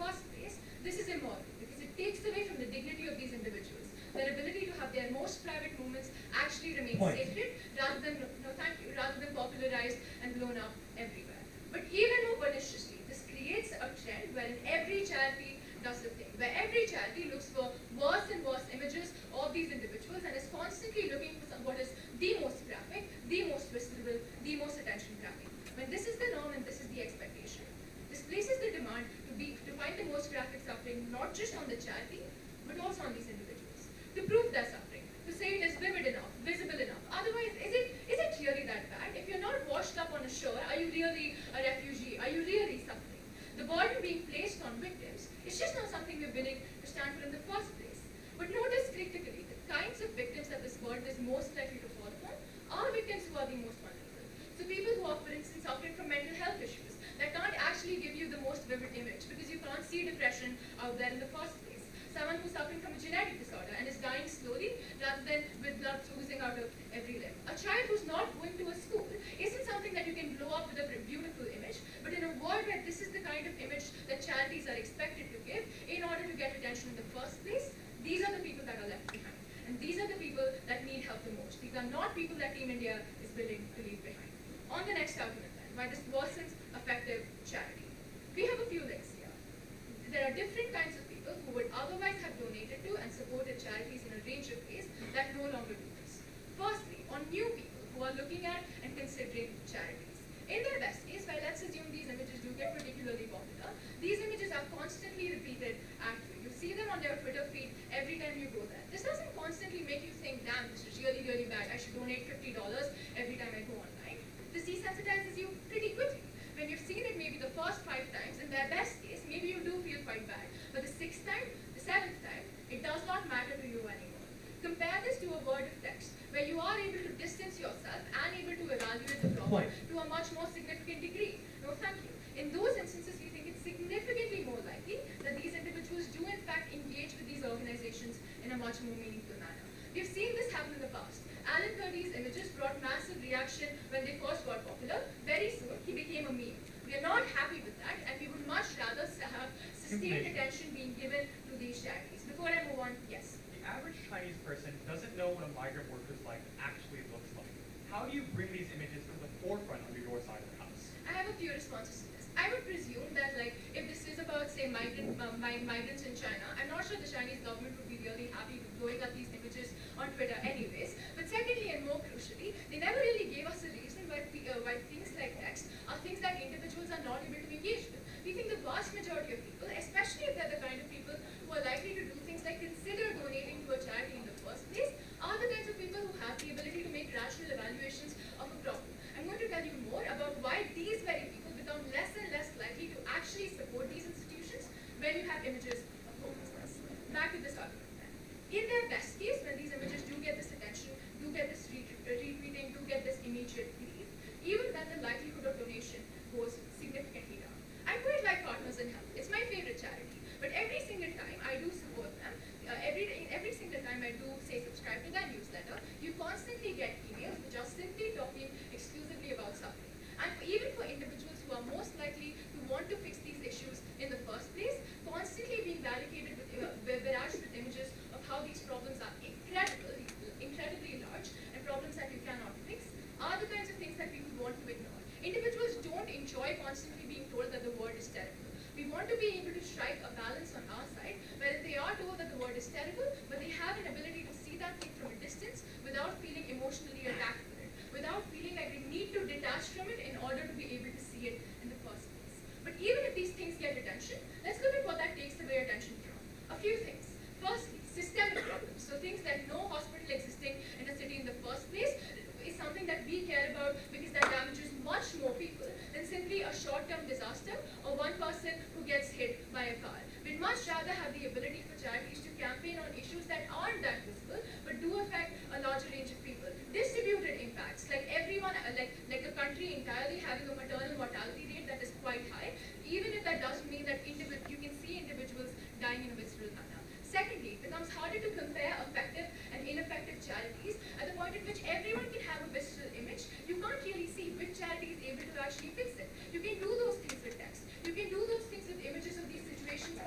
first place, this is immoral because it takes away from the dignity of these individuals. Their ability to have their most private moments actually remain sacred rather than, rather than popularized and blown up everywhere. But even more perniciously, this creates a trend wherein every charity does the thing, where every charity looks for worse and worse images of these individuals and is constantly looking for what is the most graphic, the most visible, the most attention-grabbing. When this is the norm and this is the expectation, this places the demand to find the most graphic suffering not just on the charity, but also on these individuals. To prove their suffering, to say it is vivid enough, visible enough. Otherwise, is it really that bad? If you're not washed up on a shore, are you really a refugee? Are you really suffering? The burden being placed on victims is just not something we're willing to stand for in the first place. But notice critically, the kinds of victims that this burden is most likely to fall upon are victims who are the most vulnerable. So people who are, for instance, suffering from mental health issues that can't actually give you the most vivid image because you can't see depression out there in the first place. Someone who's suffering from a genetic disorder and is dying slowly rather than with blood oozing out of every limb. A child who's not going to a school isn't something that you can blow up with a beautiful image, but in a world where this is the kind of image that charities are expected to give in order to get attention in the first place, these are the people that are left behind. And these are the people that need help the most. These are not people that Team India is willing to leave behind. On the next argument then, why this worsens effective charity. We have a few links here. There are different kinds of people who would otherwise have donated to and supported charities in a range of ways that no longer do this. Firstly, on new people who are looking at and considering charities. In their best case, well, let's assume these images do get particularly popular, these images are constantly repeated at you. You see them on their Twitter feed every time you go there. This doesn't constantly make you think, damn, this is really, really bad. I should donate $50 every time I go online. This desensitizes you pretty quickly. When you've seen it maybe the first 5 times, in their best case, maybe you do feel quite bad. But the 6th time, the 7th time, it does not matter to you anymore. Compare this to a word of text, where you are able to distance yourself and able to evaluate the problem to a much more significant degree. No, thank you. In those instances, we think it's significantly more likely that these individuals do in fact engage with these organizations in a much more meaningful manner. We've seen this happen in the past. Alan Kurdi's images brought massive reaction when they first got popular. Very soon, he became a meme. We are not happy with that, and we would much rather have sustained attention being given to these charities. Before I move on, yes? The average Chinese person doesn't know what a migrant worker's life actually looks like. How do you bring these images to the forefront of your side of the house? I have a few responses to this. I would presume that, like, if this is about, say, migrants in China, I'm not sure the Chinese government would be really happy with blowing up these images on Twitter anyways. But secondly, and more crucially, they never really gave us a reason why things like text are things that individuals are not able to engage with. We think the vast majority of people, especially if they're the kind of people who are likely to do things like consider donating to a charity in the first place, are the kinds of people who have the ability to make rational evaluations of a problem. I'm going to tell you more about why these very people become less and less likely to actually support these institutions when you have images of homelessness. Back to this argument then. In their best case, when these images do get this attention, do get this retweeting, do get this immediate belief, even then the likelihood of donation goes significantly down. I quite like Partners in Health. It's my favorite charity. But every single time I do support them, every single time I do, say, subscribe to their newsletter, you constantly get emails which are simply talking exclusively about suffering. And even for individuals who are most likely to want to fix these issues in the first place, constantly being barricaded barraged with images of how these problems are incredibly large and problems that you cannot fix, are the kinds of things that people want to ignore. Individuals don't enjoy constantly being told that the world is terrible. We want to be able to strike a balance on our side, where they are told that the world is terrible, but they have an ability to see that thing from a distance without feeling emotionally attacked with it, without feeling like they need to detach from it in order to be able to see it in the first place. But even if these things get attention, let's look at what that takes away attention from. A few things. Firstly, systemic problems. So things that no hospital existing in a city in the first place is something that we care about because that damages much more people than simply a short-term disaster or one person who gets hit by a car. We'd much rather have the ability for charities to campaign on issues that aren't that visible but do affect a larger range of people. Distributed impacts, like everyone, like a country entirely having a maternal mortality rate that is quite high, even if that doesn't mean that you can see individuals dying in a visceral manner. Secondly, it becomes harder to compare effective and ineffective charities at the point at which everyone can have a visceral image. You can't really see which charity is able to actually fix it. You can do those things with text. You can do those things with images of these situations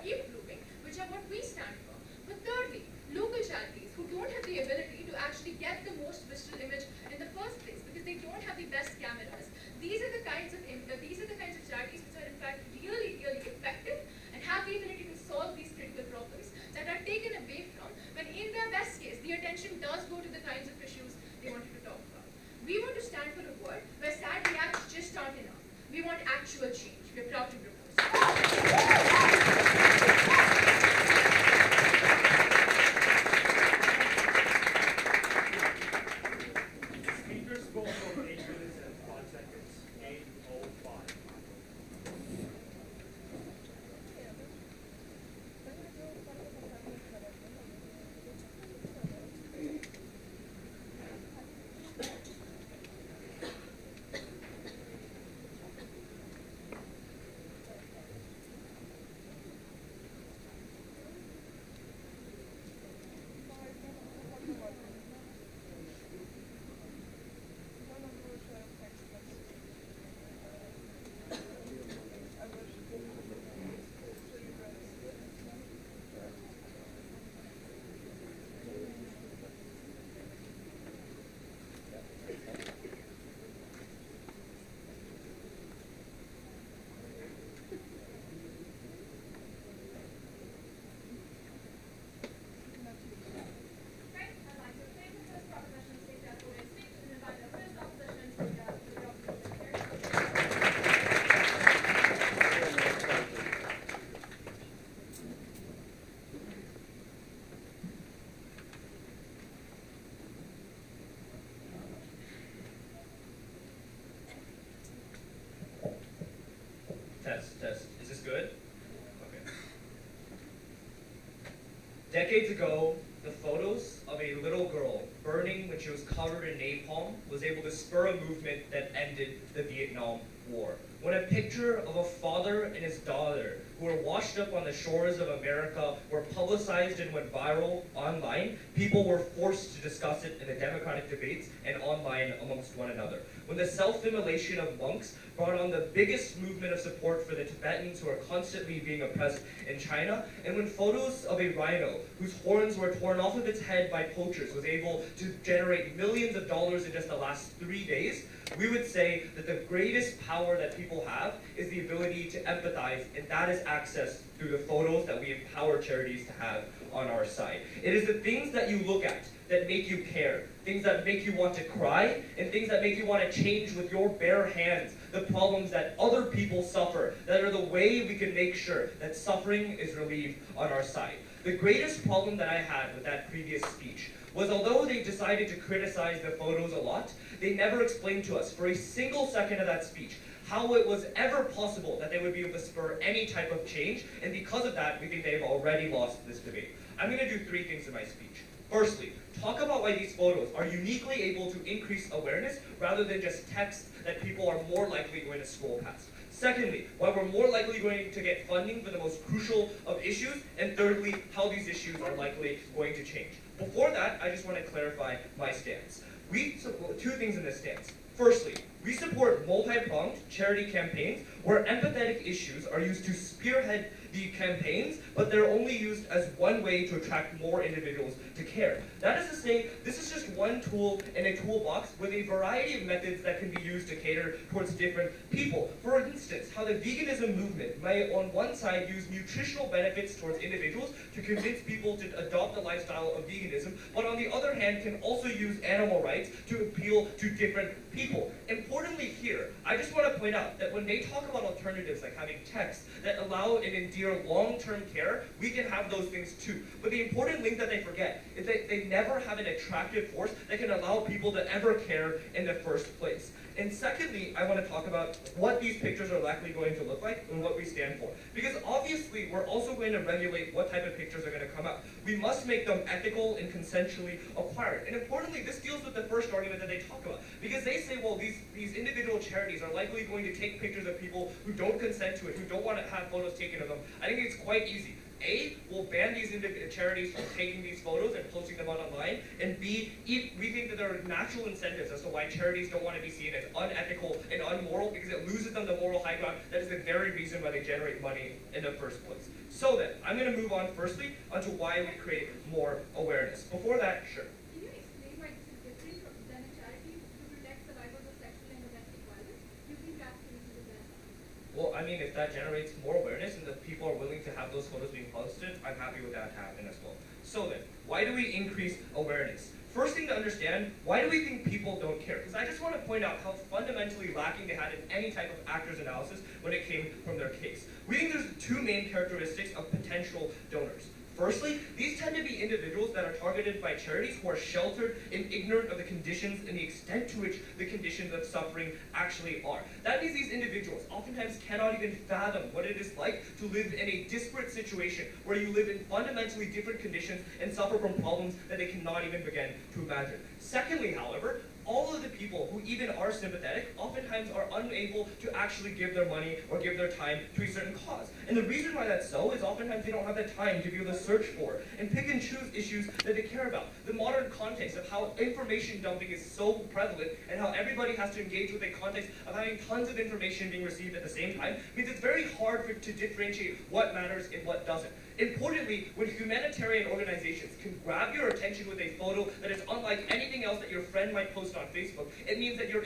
Test, test. Is this good? Okay. Decades ago, the photos of a little girl burning when she was covered in napalm was able to spur a movement that ended the Vietnam War. When a picture of a father and his daughter who were washed up on the shores of America were publicized and went viral online, people were forced to discuss it in the democratic debates and online amongst one another. When the self-immolation of monks brought on the biggest movement of support for the Tibetans who are constantly being oppressed in China, and when photos of a rhino whose horns were torn off of its head by poachers was able to generate millions of dollars in just the last 3 days, we would say that the greatest power that people have is the ability to empathize, and that is access through the photos that we empower charities to have on our side. It is the things that you look at that make you care, things that make you want to cry, and things that make you want to change with your bare hands the problems that other people suffer, that are the way we can make sure that suffering is relieved on our side. The greatest problem that I had with that previous speech was, although they decided to criticize the photos a lot, they never explained to us for a single second of that speech how it was ever possible that they would be able to spur any type of change, and because of that, we think they've already lost this debate. I'm going to do 3 things in my speech. Firstly, talk about why these photos are uniquely able to increase awareness rather than just text that people are more likely going to scroll past. Secondly, why we're more likely going to get funding for the most crucial of issues. And thirdly, how these issues are likely going to change. Before that, I just want to clarify my stance. We support 2 things in this stance. Firstly, we support multi-pronged charity campaigns where empathetic issues are used to spearhead the campaigns, but they're only used as one way to attract more individuals to care. That is to say, this is just one tool in a toolbox with a variety of methods that can be used to cater towards different people. For instance, how the veganism movement may on one side use nutritional benefits towards individuals to convince people to adopt a lifestyle of veganism, but on the other hand can also use animal rights to appeal to different people. Importantly here, I just want to point out that when they talk about alternatives like having texts that allow and endear long-term care, we can have those things too. But the important link that they forget is that they never have an attractive force that can allow people to ever care in the first place. And secondly, I want to talk about what these pictures are likely going to look like and what we stand for. Because obviously, we're also going to regulate what type of pictures are going to come out. We must make them ethical and consensually acquired. And importantly, this deals with the first argument that they talk about. Because they say, well, these individual charities are likely going to take pictures of people who don't consent to it, who don't want to have photos taken of them. I think it's quite easy. A, we'll ban these charities from taking these photos and posting them online, and B, we think that there are natural incentives as to why charities don't want to be seen as unethical and unmoral, because it loses them the moral high ground. That is the very reason why they generate money in the first place. So then, I'm going to move on firstly onto why we create more awareness. Before that, sure. Can you explain why this is different than a charity to protect survivors of sexual and domestic violence? You think that's going to be the best? Well, I mean, if that generates more awareness and that people are willing to have those photos being posted, I'm happy with that to happen as well. So then, why do we increase awareness? First thing to understand, why do we think people don't care? Because I just want to point out how fundamentally lacking they had in any type of actors analysis when it came from their case. We think there's 2 main characteristics of potential donors. Firstly, these tend to be individuals that are targeted by charities who are sheltered and ignorant of the conditions and the extent to which the conditions of suffering actually are. That means these individuals oftentimes cannot even fathom what it is like to live in a disparate situation where you live in fundamentally different conditions and suffer from problems that they cannot even begin to imagine. Secondly, however, all of the people who even are sympathetic oftentimes are unable to actually give their money or give their time to a certain cause. And the reason why that's so is oftentimes they don't have the time to be able to search for and pick and choose issues that they care about. The modern context of how information dumping is so prevalent and how everybody has to engage with a context of having tons of information being received at the same time means it's very hard to differentiate what matters and what doesn't. Importantly, when humanitarian organizations can grab your attention with a photo that is unlike anything else that your friend might post on Facebook, it means that your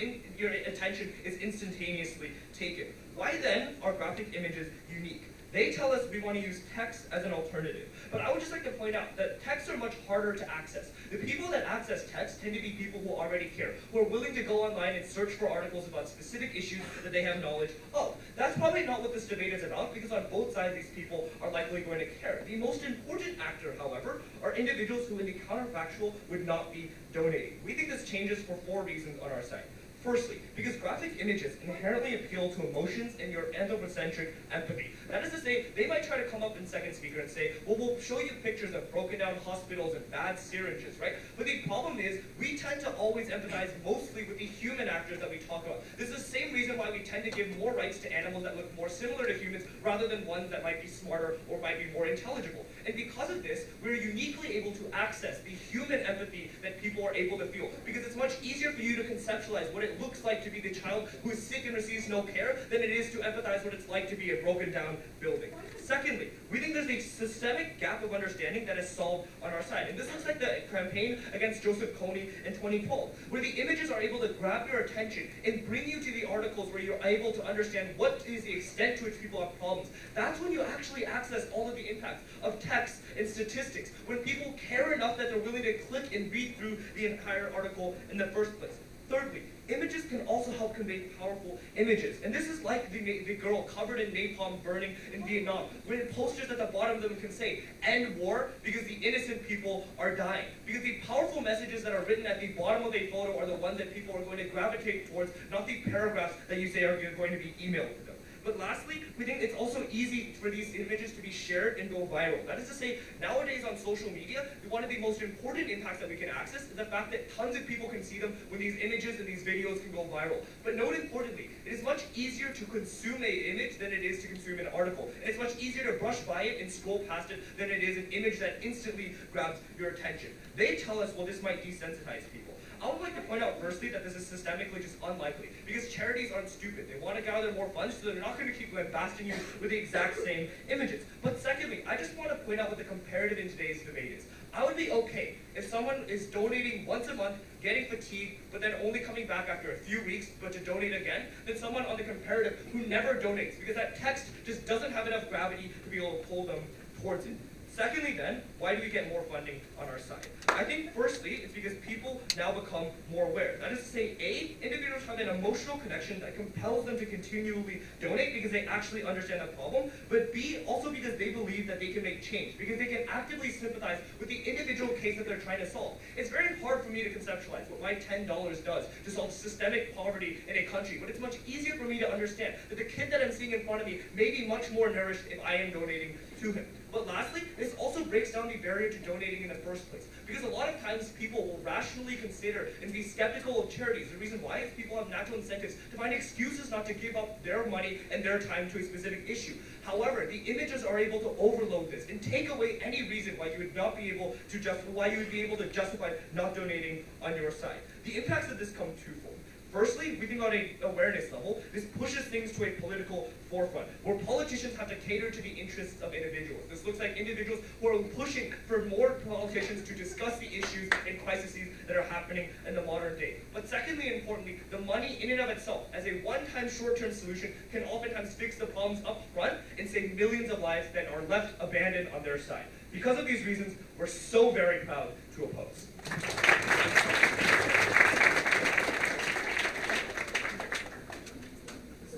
attention is instantaneously taken. Why then are graphic images unique? They tell us we want to use text as an alternative. But I would just like to point out that texts are much harder to access. The people that access text tend to be people who already care, who are willing to go online and search for articles about specific issues that they have knowledge of. That's probably not what this debate is about, because on both sides these people are likely going to care. The most important actor, however, are individuals who in the counterfactual would not be donating. We think this changes for 4 reasons on our side. Firstly, because graphic images inherently appeal to emotions and your anthropocentric empathy. That is to say, they might try to come up in second speaker and say, well, we'll show you pictures of broken down hospitals and bad syringes, right? But the problem is, we tend to always empathize mostly with the human actors that we talk about. This is the same reason why we tend to give more rights to animals that look more similar to humans rather than ones that might be smarter or might be more intelligible. And because of this, we're uniquely able to access the human empathy that people are able to feel. Because it's much easier for you to conceptualize what it looks like to be the child who is sick and receives no care than it is to empathize what it's like to be a broken down building. Secondly, we think there's a systemic gap of understanding that is solved on our side. And this looks like the campaign against Joseph Kony in 2012, where the images are able to grab your attention and bring you to the articles where you're able to understand what is the extent to which people have problems. That's when you actually access all of the impacts of text and statistics, when people care enough that they're willing to click and read through the entire article in the first place. Thirdly, images can also help convey powerful images. And this is like the girl covered in napalm burning in Vietnam, where posters at the bottom of them can say, "End war," because the innocent people are dying. Because the powerful messages that are written at the bottom of a photo are the ones that people are going to gravitate towards, not the paragraphs that you say are going to be emailed to them. But lastly, we think it's also easy for these images to be shared and go viral. That is to say, nowadays on social media, one of the most important impacts that we can access is the fact that tons of people can see them when these images and these videos can go viral. But note importantly, it is much easier to consume an image than it is to consume an article. And it's much easier to brush by it and scroll past it than it is an image that instantly grabs your attention. They tell us, well, this might desensitize people. I would like to point out firstly that this is systemically just unlikely, because charities aren't stupid. They want to gather more funds, so they're not going to keep lambasting you with the exact same images. But secondly, I just want to point out what the comparative in today's debate is. I would be okay if someone is donating once a month, getting fatigued, but then only coming back after a few weeks, but to donate again, than someone on the comparative who never donates, because that text just doesn't have enough gravity to be able to pull them towards it. Secondly then, why do we get more funding on our side? I think firstly, it's because people now become more aware. That is to say, A, individuals have an emotional connection that compels them to continually donate because they actually understand the problem, but B, also because they believe that they can make change, because they can actively sympathize with the individual case that they're trying to solve. It's very hard for me to conceptualize what my $10 does to solve systemic poverty in a country, but it's much easier for me to understand that the kid that I'm seeing in front of me may be much more nourished if I am donating to him. But lastly, this also breaks down the barrier to donating in the first place. Because a lot of times people will rationally consider and be skeptical of charities. The reason why is people have natural incentives to find excuses not to give up their money and their time to a specific issue. However, the images are able to overload this and take away any reason why you would not be able to justify not donating on your side. The impacts of this come twofold. Firstly, we think on an awareness level, this pushes things to a political forefront, where politicians have to cater to the interests of individuals. This looks like individuals who are pushing for more politicians to discuss the issues and crises that are happening in the modern day. But secondly and importantly, the money in and of itself, as a one-time short-term solution, can oftentimes fix the problems up front and save millions of lives that are left abandoned on their side. Because of these reasons, we're so very proud to oppose.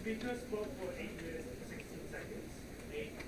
Speakers spoke for 8 minutes and 16 seconds. 8:16.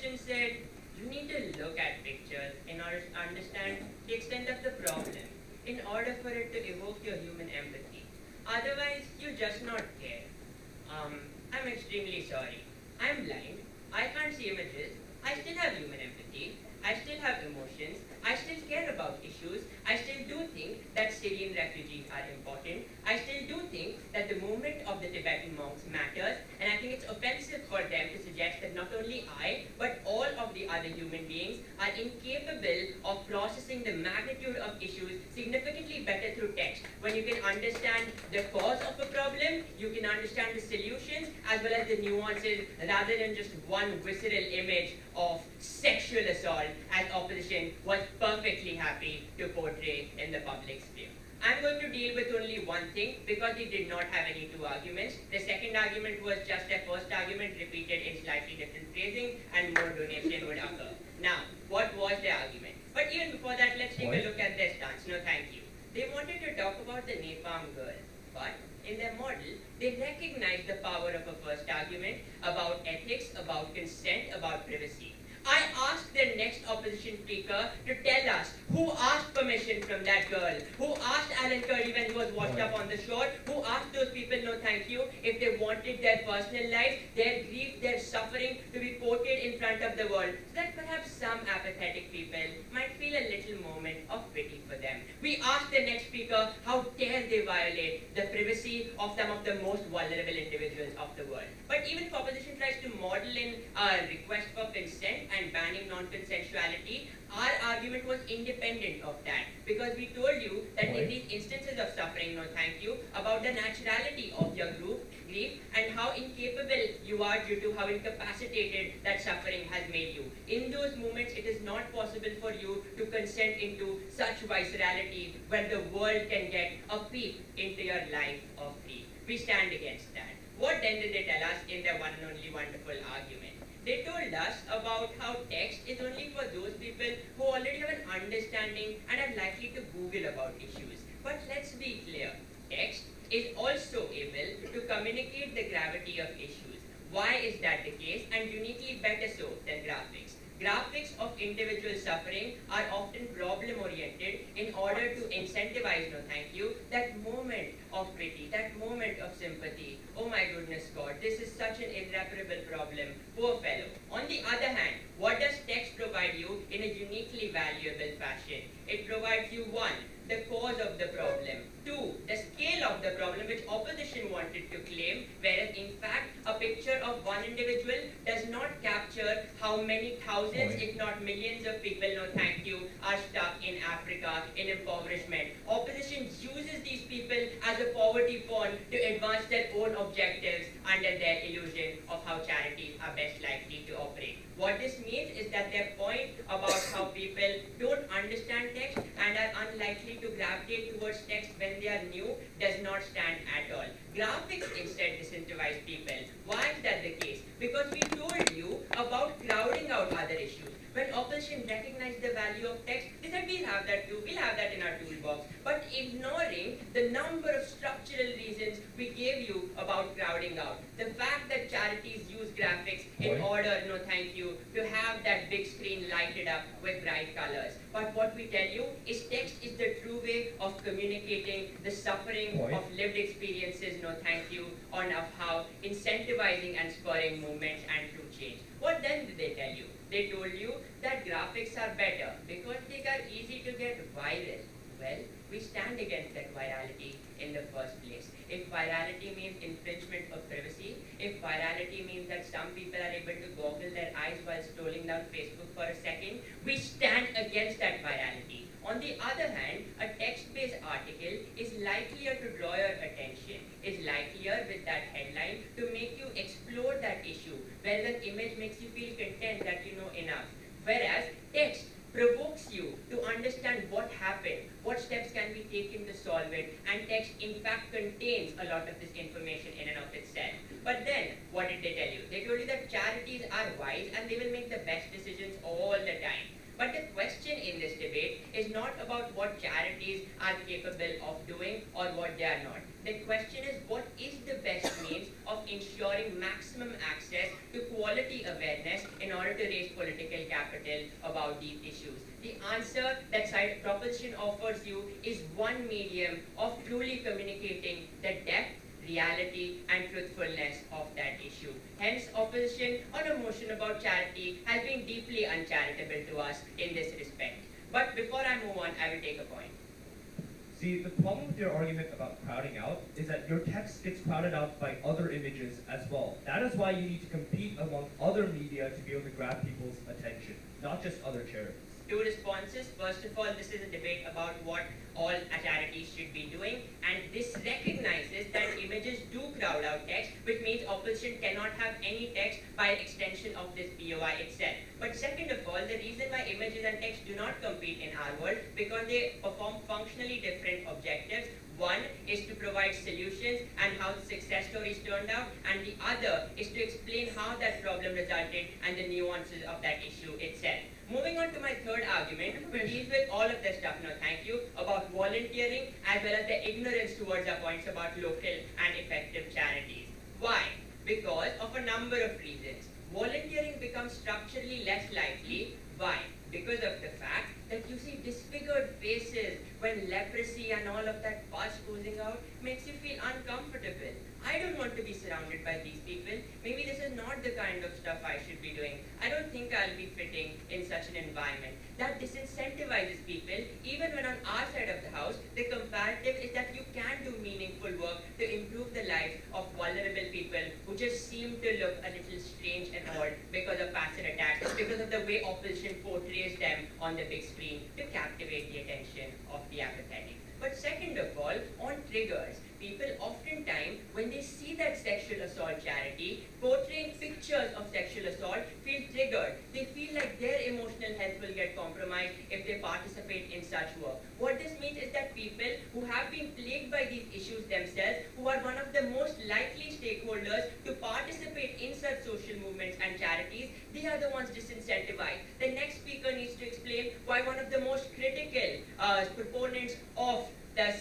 opposition said, you need to look at pictures in order to understand the extent of the problem, in order for it to evoke your human empathy. Otherwise, you just not care. I'm extremely sorry. I'm blind. I can't see images. I still have human empathy. I still have emotions. I still care about issues. I still do think that Syrian refugees are important. I still do think that the movement of the Tibetan monks matters, and I think it's offensive for them to suggest that not only I, but all of the other human beings are incapable of processing the magnitude of issues significantly better through text. When you can understand the cause of a problem, you can understand the solutions as well as the nuances, rather than just one visceral image of sexual assault as opposition was perfectly happy to portray in the public sphere. I'm going to deal with only one thing because we did not have any two arguments. The second argument was just a first argument repeated in slightly different phrasing, and more donation would occur. Now, what was the argument? But even before that, let's take a look at their stance. No, thank you. They wanted to talk about the napalm girl, but in their model, they recognized the power of a first argument about ethics, about consent, about privacy. I asked the next opposition speaker to tell us who asked permission from that girl, who asked Alan Curry when he was washed up on the shore, who asked those people no thank you if they wanted their personal lives, their grief, their suffering to be portrayed in front of the world, so that perhaps some apathetic people might feel a little moment of pity for them. We asked the next speaker how dare they violate the privacy of some of the most vulnerable individuals of the world. But even if opposition tries to model in a request for consent and banning non-consensuality, our argument was independent of that, because we told you that in these instances of suffering, no thank you, about the naturality of your grief and how incapable you are due to how incapacitated that suffering has made you. In those moments, it is not possible for you to consent into such viscerality where the world can get a peep into your life of grief. We stand against that. What then did they tell us in their one and only wonderful argument? They told us about how text is only for those people who already have an understanding and are likely to Google about issues. But let's be clear, text is also able to communicate the gravity of issues. Why is that the case, and uniquely better so than graphics? Graphics of individual suffering are often problem-oriented in order to incentivize, no thank you, that moment of pity, that moment of sympathy. Oh my goodness God, this is such an irreparable problem. Poor fellow. On the other hand, what does text provide you in a uniquely valuable fashion? It provides you, one, the cause of the problem. Two, the scale of the problem which opposition wanted to claim, whereas in fact a picture of one individual does not capture how many thousands, if not millions of people, no thank you, are stuck in Africa in impoverishment. Opposition uses these people as a poverty pawn to advance their own objectives under their illusion of how charities are best likely to operate. What this means is that their point about how people don't understand text and are unlikely to gravitate towards text when they are new does not stand at all. Graphics instead disincentivize people. Why is that the case? Because we told you about crowding out other issues. When opposition recognized the value of text, they said we'll have that too, we'll have that in our toolbox. But ignoring the number of structural reasons we gave you about crowding out. The fact that charities use graphics in order, no thank you, to have that big screen lighted up with bright colors. But what we tell you is text is the true way of communicating the suffering of lived experiences, no thank you, on of how incentivizing and spurring movements and true change. What then did they tell you? They told you that graphics are better because they are easy to get viral. Well, we stand against that virality in the first place. If virality means infringement of privacy, if virality means that some people are able to goggle their eyes while scrolling down Facebook for a second, we stand against that virality. On the other hand, a text-based article is likelier to draw your attention, is likelier with that headline to make you explore that issue, whereas an image makes you feel content that you know enough. Whereas text provokes you to understand what happened, what steps can be taken to solve it, and text in fact contains a lot of this information in and of itself. But then, what did they tell you? They told you that charities are wise and they will make the best decisions all the time. But the question in this debate is is not about what charities are capable of doing or what they are not. The question is, what is the best means of ensuring maximum access to quality awareness in order to raise political capital about these issues? The answer that side proposition offers you is one medium of truly communicating the depth, reality and truthfulness of that issue. Hence, opposition on a motion about charity has been deeply uncharitable to us in this respect. But before I move on, I will take a point. See, the problem with your argument about crowding out is that your text gets crowded out by other images as well. That is why you need to compete among other media to be able to grab people's attention, not just other charities. Two responses. First of all, this is a debate about what all charities should be doing, and this recognizes that images do crowd out text, which means opposition cannot have any text by extension of this POI itself. But second of all, the reason why images and text do not compete in our world, because they perform functionally different objectives. One is to provide solutions and how the success stories turned out, and the other is to explain how that problem resulted and the nuances of that issue itself. Moving on to my third argument, which deals with all of this stuff, no thank you, about volunteering as well as the ignorance towards our points about local and effective charities. Why? Because of a number of reasons. Volunteering becomes structurally less likely. Why? Because of the fact that you see disfigured faces when leprosy and all of that pus oozing out makes you feel uncomfortable. I don't want to be surrounded by these people. Maybe this is not the kind of stuff I should be doing. I don't think I'll be fitting in such an environment. That disincentivizes people. Even when on our side of the house, the comparative is that you can do meaningful work to improve the lives of vulnerable people who just seem to look a little strange and odd because of acid attacks, because of the way opposition portrays them on the big screen to captivate the attention of the apathetic. But second of all, on triggers, people oftentimes, when they see that sexual assault charity portraying pictures of sexual assault, feel triggered. They feel like their emotional health will get compromised if they participate in such work. What this means is that people who have been plagued by these issues themselves, who are one of the most likely stakeholders to participate in such social movements and charities, they are the ones disincentivized. The next speaker needs to explain why one of the most critical proponents of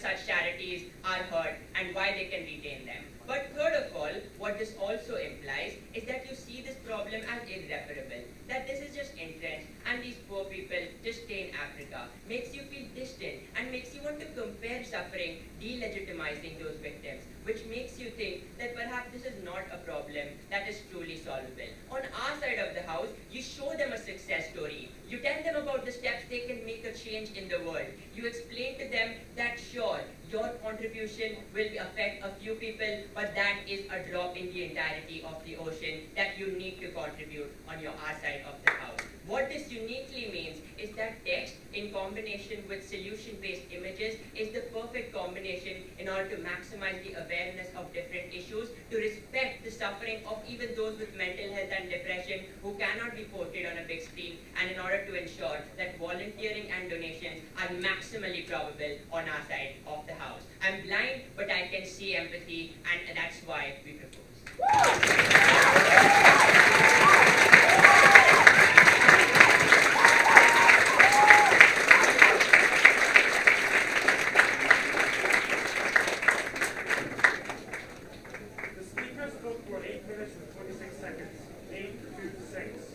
such charities are heard and why they can retain them. But third of all, what this also implies is that you see this problem as irreparable, that this is just entrenched and these poor people just stay in Africa, makes you feel distant and makes you want to compare suffering, delegitimizing those victims, which makes you think that perhaps this is not a problem that is truly solvable. On our side of the house, you show them a success story. You tell them about the steps they can make a change in the world. You explain to them that sure, your contribution will affect a few people, but that is a drop in the entirety of the ocean that you need to contribute on your our side of the house. What this uniquely means is that text in combination with solution-based images is the perfect combination in order to maximize the awareness of different issues, to respect the suffering of even those with mental health and depression who cannot be portrayed on a big screen, and in order to ensure that volunteering and donations are maximally probable on our side of the house. I'm blind, but I can see empathy, and that's why we propose. The speakers spoke for 8 minutes and 26 seconds. 826.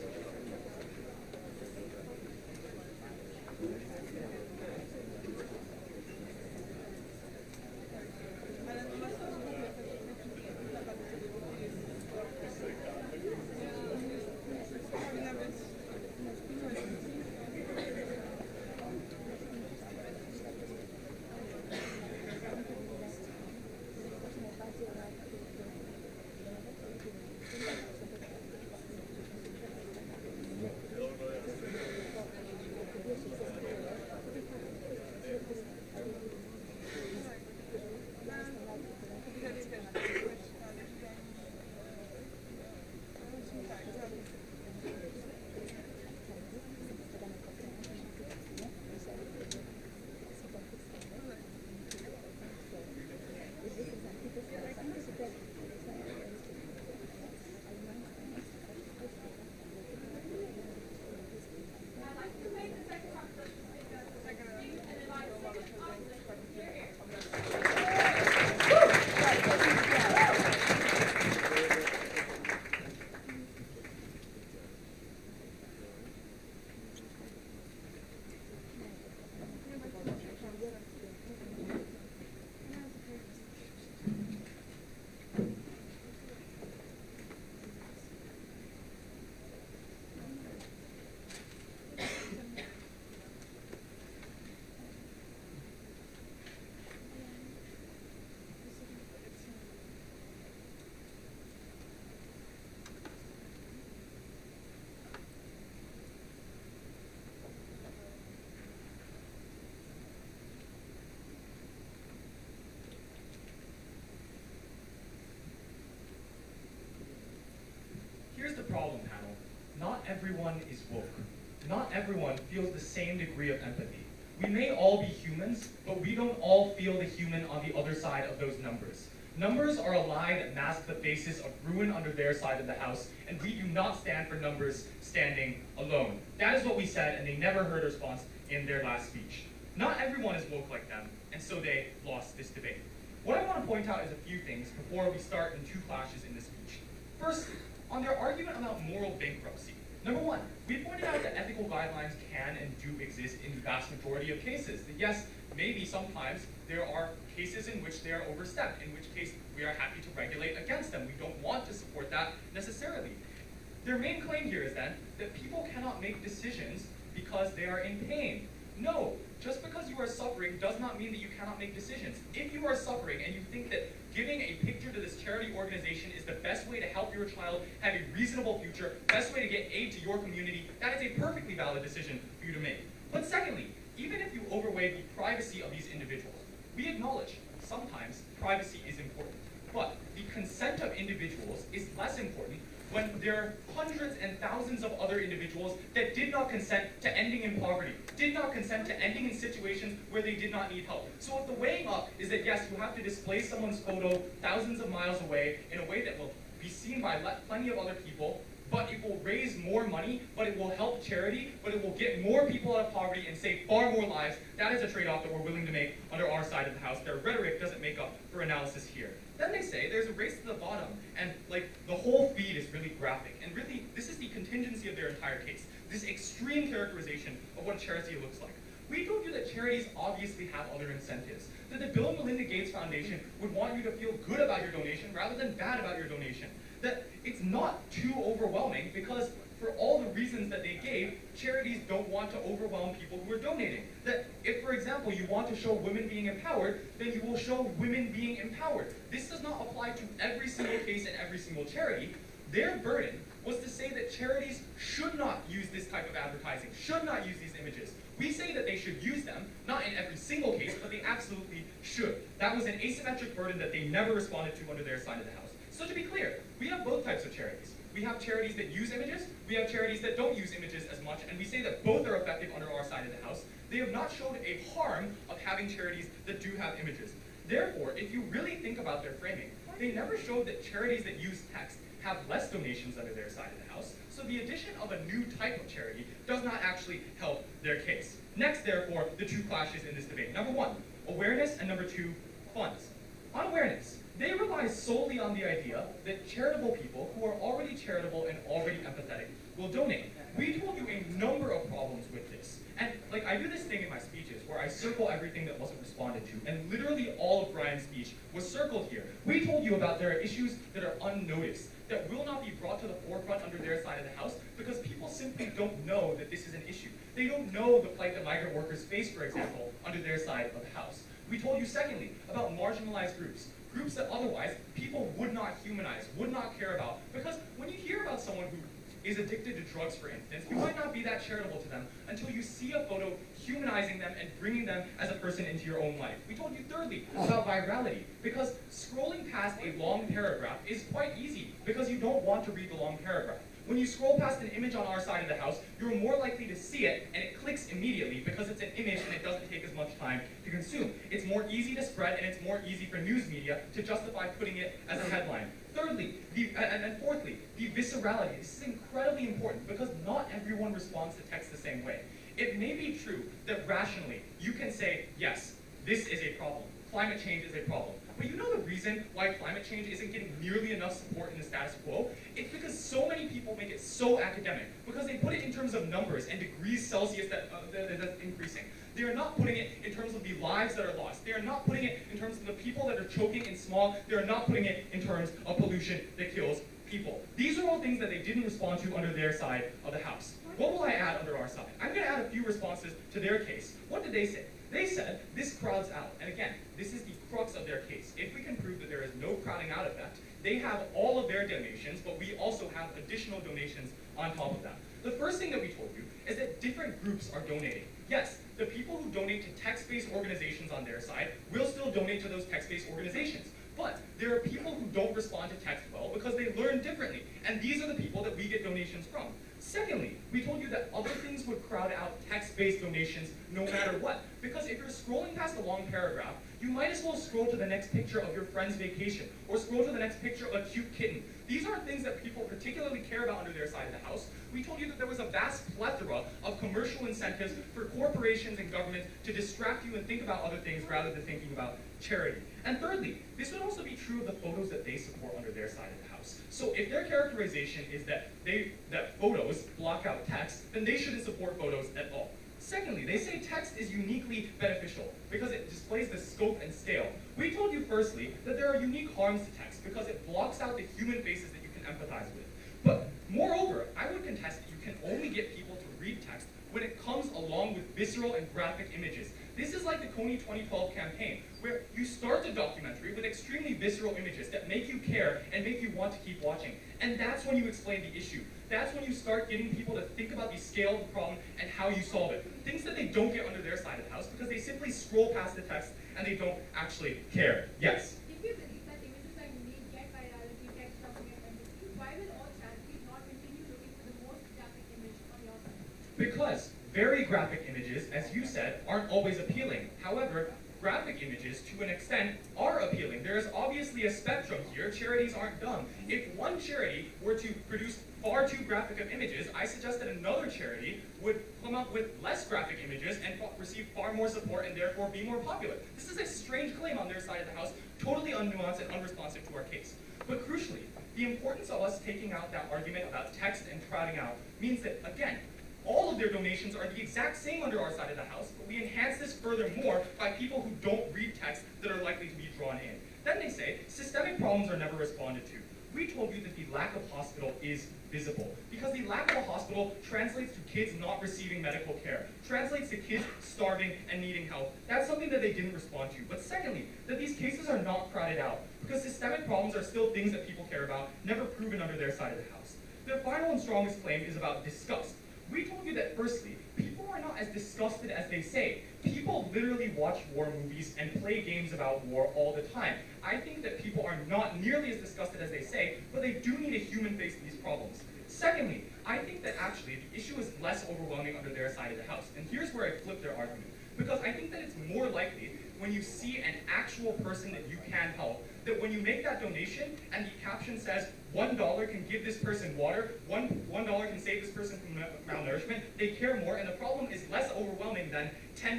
everyone is woke. Not everyone feels the same degree of empathy. We may all be humans, but we don't all feel the human on the other side of those numbers. Numbers are a lie that mask the faces of ruin under their side of the house, and we do not stand for numbers standing alone. That is what we said, and they never heard a response in their last speech. Not everyone is woke like them, and so they lost this debate. What I want to point out is a few things before we start in two clashes in this speech. First, on their argument about moral bankruptcy. Number one, we pointed out that ethical guidelines can and do exist in the vast majority of cases. That yes, maybe sometimes there are cases in which they are overstepped, in which case we are happy to regulate against them. We don't want to support that necessarily. Their main claim here is then that people cannot make decisions because they are in pain. No, just because you are suffering does not mean that you cannot make decisions. If you are suffering and you think that giving a picture to this charity organization is the best way to help your child have a reasonable future, best way to get aid to your community, that is a perfectly valid decision for you to make. But secondly, even if you overweigh the privacy of these individuals, we acknowledge sometimes privacy is important. But the consent of individuals is less important when there are hundreds and thousands of other individuals that did not consent to ending in poverty, did not consent to ending in situations where they did not need help. So if the weighing up is that yes, you have to display someone's photo thousands of miles away in a way that will be seen by plenty of other people, but it will raise more money, but it will help charity, but it will get more people out of poverty and save far more lives, that is a trade-off that we're willing to make under our side of the house. Their rhetoric doesn't make up for analysis here. Then they say there's a race to the bottom, and like the whole feed is really graphic, and really this is the contingency of their entire case. This extreme characterization of what a charity looks like. We told you that charities obviously have other incentives, that the Bill and Melinda Gates Foundation would want you to feel good about your donation rather than bad about your donation. That it's not too overwhelming because for all the reasons that they gave, charities don't want to overwhelm people who are donating. That if, for example, you want to show women being empowered, then you will show women being empowered. This does not apply to every single case and every single charity. Their burden was to say that charities should not use this type of advertising, should not use these images. We say that they should use them, not in every single case, but they absolutely should. That was an asymmetric burden that they never responded to under their side of the house. So to be clear, we have both types of charities. We have charities that use images, we have charities that don't use images as much, and we say that both are effective under our side of the house. They have not showed a harm of having charities that do have images. Therefore, if you really think about their framing, they never showed that charities that use text have less donations under their side of the house, so the addition of a new type of charity does not actually help their case. Next, therefore, the two clashes in this debate. Number one, awareness, and number two, funds. On awareness, they rely solely on the idea that charitable people who are already charitable and already empathetic will donate. We told you a number of problems with this. And like I do this thing in my speeches where I circle everything that wasn't responded to, and literally all of Brian's speech was circled here. We told you about there are issues that are unnoticed, that will not be brought to the forefront under their side of the house because people simply don't know that this is an issue. They don't know the plight that migrant workers face, for example, under their side of the house. We told you, secondly, about marginalized groups. Groups that otherwise people would not humanize, would not care about. Because when you hear about someone who is addicted to drugs, for instance, you might not be that charitable to them until you see a photo humanizing them and bringing them as a person into your own life. We told you, thirdly, about virality. Because scrolling past a long paragraph is quite easy because you don't want to read the long paragraph. When you scroll past an image on our side of the house, you're more likely to see it, and it clicks immediately because it's an image and it doesn't take as much time to consume. It's more easy to spread, and it's more easy for news media to justify putting it as a headline. Thirdly, and fourthly, the viscerality. This is incredibly important because not everyone responds to text the same way. It may be true that rationally you can say, yes, this is a problem. Climate change is a problem. But you know the reason why climate change isn't getting nearly enough support in the status quo? It's because so many people make it so academic, because they put it in terms of numbers and degrees Celsius that's increasing. They are not putting it in terms of the lives that are lost. They are not putting it in terms of the people that are choking in smog. They are not putting it in terms of pollution that kills people. These are all things that they didn't respond to under their side of the house. What will I add under our side? I'm going to add a few responses to their case. What did they say? They said, this crowds out. And again, this is the crux of their case. If we can prove that there is no crowding out effect, they have all of their donations, but we also have additional donations on top of that. The first thing that we told you is that different groups are donating. Yes, the people who donate to text-based organizations on their side will still donate to those text-based organizations. But there are people who don't respond to text well because they learn differently. And these are the people that we get donations from. Secondly, we told you that other things would crowd out text-based donations no matter what. Because if you're scrolling past a long paragraph, you might as well scroll to the next picture of your friend's vacation, or scroll to the next picture of a cute kitten. These aren't things that people particularly care about under their side of the house. We told you that there was a vast plethora of commercial incentives for corporations and governments to distract you and think about other things rather than thinking about charity. And thirdly, this would also be true of the photos that they support under their side of the house. So if their characterization is that photos block out text, then they shouldn't support photos at all. Secondly, they say text is uniquely beneficial because it displays the scope and scale. We told you firstly that there are unique harms to text because it blocks out the human faces that you can empathize with. But moreover, I would contest that you can only get people to read text when it comes along with visceral and graphic images. This is like the Coney 2012 campaign, where you start the documentary with extremely visceral images that make you care and make you want to keep watching. And that's when you explain the issue. That's when you start getting people to think about the scale of the problem and how you solve it. Things that they don't get under their side of the house because they simply scroll past the text and they don't actually care. Yes? If you believe that images are unique, get virality, text document empathy, why will all charities not continue looking for the most graphic image on your side? Because very graphic images, as you said, aren't always appealing. However, graphic images, to an extent, are appealing. There is obviously a spectrum here. Charities aren't dumb. If one charity were to produce far too graphic of images, I suggest that another charity would come up with less graphic images and receive far more support and therefore be more popular. This is a strange claim on their side of the house, totally unnuanced and unresponsive to our case. But crucially, the importance of us taking out that argument about text and crowding out means that, again, all of their donations are the exact same under our side of the house, but we enhance this furthermore by people who don't read text that are likely to be drawn in. Then they say, systemic problems are never responded to. We told you that the lack of hospital is visible, because the lack of a hospital translates to kids not receiving medical care, translates to kids starving and needing help. That's something that they didn't respond to. But secondly, that these cases are not crowded out, because systemic problems are still things that people care about, never proven under their side of the house. Their final and strongest claim is about disgust. We told you that firstly, people are not as disgusted as they say. People literally watch war movies and play games about war all the time. I think that people are not nearly as disgusted as they say, but they do need a human face to these problems. Secondly, I think that actually the issue is less overwhelming under their side of the house. And here's where I flip their argument. Because I think that it's more likely when you see an actual person that you can help, that when you make that donation and the caption says $1 can give this person water, $1 can save this person from malnourishment, they care more, and the problem is less overwhelming than 10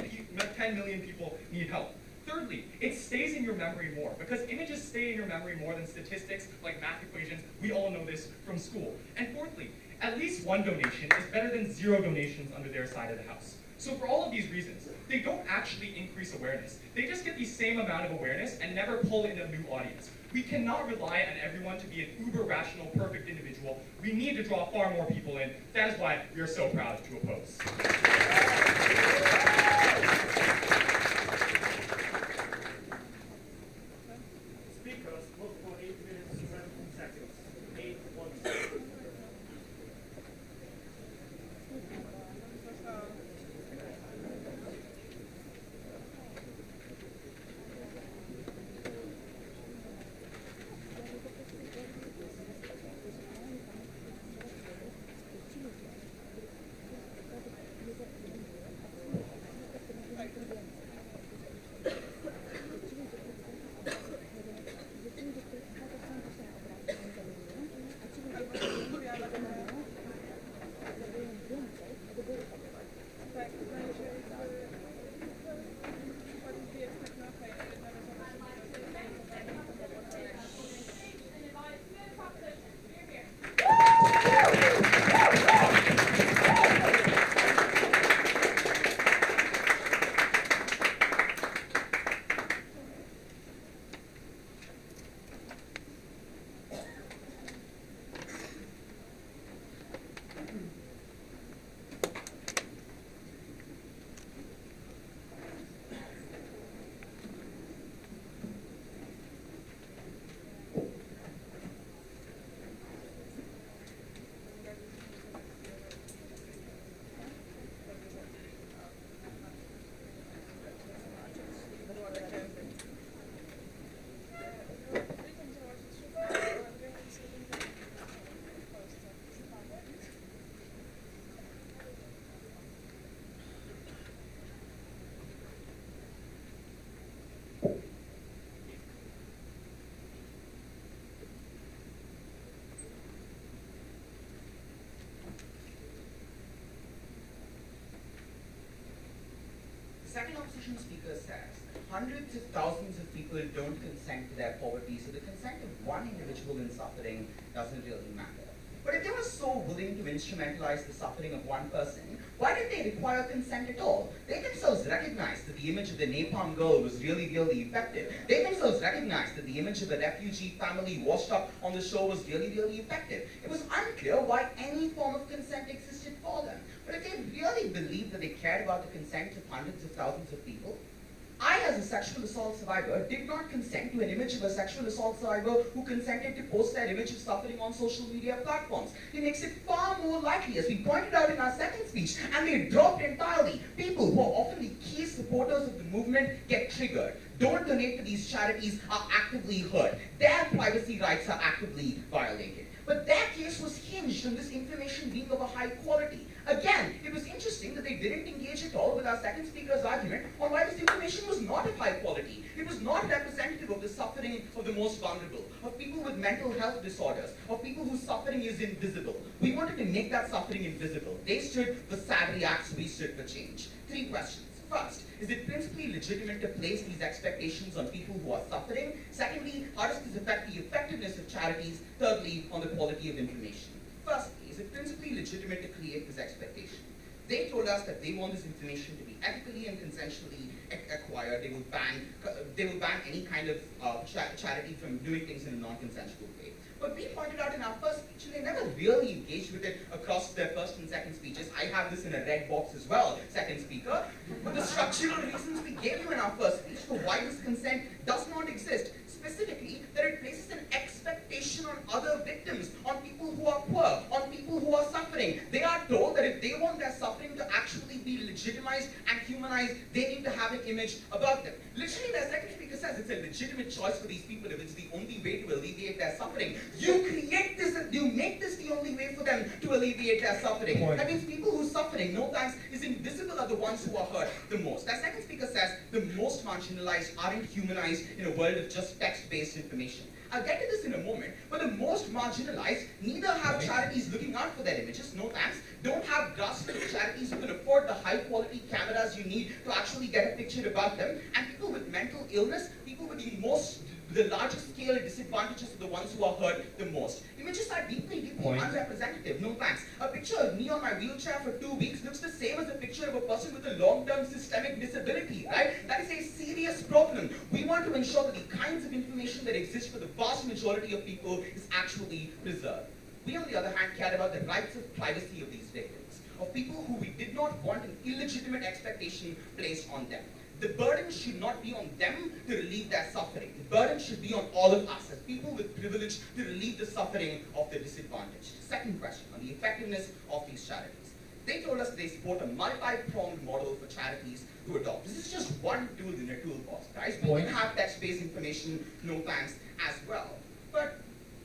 million people need help. Thirdly, it stays in your memory more, because images stay in your memory more than statistics like math equations. We all know this from school. And fourthly, at least one donation is better than 0 donations under their side of the house. So for all of these reasons, they don't actually increase awareness. They just get the same amount of awareness and never pull in a new audience. We cannot rely on everyone to be an uber-rational, perfect individual. We need to draw far more people in. That is why we are so proud to oppose. Speakers, vote for 8 minutes, 17 seconds. 8-1-7. second opposition speaker says hundreds of thousands of people don't consent to their poverty, so the consent of one individual in suffering doesn't really matter. But if they were so willing to instrumentalize the suffering of one person, why did they require consent at all? They themselves recognized that the image of the napalm girl was really, really effective. They themselves recognized that the image of the refugee family washed up on the shore was really, really effective. It was unclear why any form of consent existed for them. But if they really believed that they cared about the consent of hundreds of thousands of people, I, as a sexual assault survivor, did not consent to an image of a sexual assault survivor who consented to post their image of suffering on social media platforms. It makes it far more likely, as we pointed out in our second speech, and they dropped entirely. People who are often the key supporters of the movement get triggered. Don't donate to these charities are actively hurt. Their privacy rights are actively violated. But their case was hinged on this information being of a high quality. Again, it was interesting that they didn't engage at all with our second speaker's argument on why this information was not of high quality. It was not representative of the suffering of the most vulnerable, of people with mental health disorders, of people whose suffering is invisible. We wanted to make that suffering invisible. They stood for sad reacts, we stood for change. 3 questions. First, is it principally legitimate to place these expectations on people who are suffering? Secondly, how does this affect the effectiveness of charities? Thirdly, on the quality of information. Firstly, is it principally legitimate to create this expectation? They told us that they want this information to be ethically and consensually acquired. They will ban any kind of charity from doing things in a non-consensual way. But we pointed out in our first speech, and they never really engaged with it across their first and second speeches. I have this in a red box as well, second speaker. But the structural reasons we gave you in our first speech for why this consent does not exist, specifically that it places an expectation on other victims, on people who are poor, on people who are suffering. They are told that if they want their suffering to actually be legitimized and humanized, they need to have an image about them. Literally, their second speaker says it's a legitimate choice for these people if it's the only way to alleviate their suffering. You create this, you make this the only way for them to alleviate their suffering. That means people whose suffering, no thanks, is invisible are the ones who are hurt the most. Their second speaker says the most marginalized aren't humanized in a world of just text-based information. I'll get to this in a moment, but the most marginalized neither have charities looking out for their images, no thanks, don't have grassroots charities who can afford the high-quality cameras you need to actually get a picture about them, and people with mental illness, people with the largest scale disadvantages are the ones who are hurt the most. Images are deeply, deeply unrepresentative, no thanks. A picture of me on my wheelchair for 2 weeks looks the same as a picture of a person with a long-term systemic disability, right? That is a serious problem. We want to ensure that the kinds of information that exist for the vast majority of people is actually preserved. We, on the other hand, care about the rights of privacy of these victims, of people who we did not want an illegitimate expectation placed on them. The burden should not be on them to relieve their suffering. The burden should be on all of us as people with privilege to relieve the suffering of the disadvantaged. Second question, on the effectiveness of these charities. They told us they support a multi-pronged model for charities to adopt. This is just one tool in a toolbox, guys. We can have text-based information, no thanks, as well. But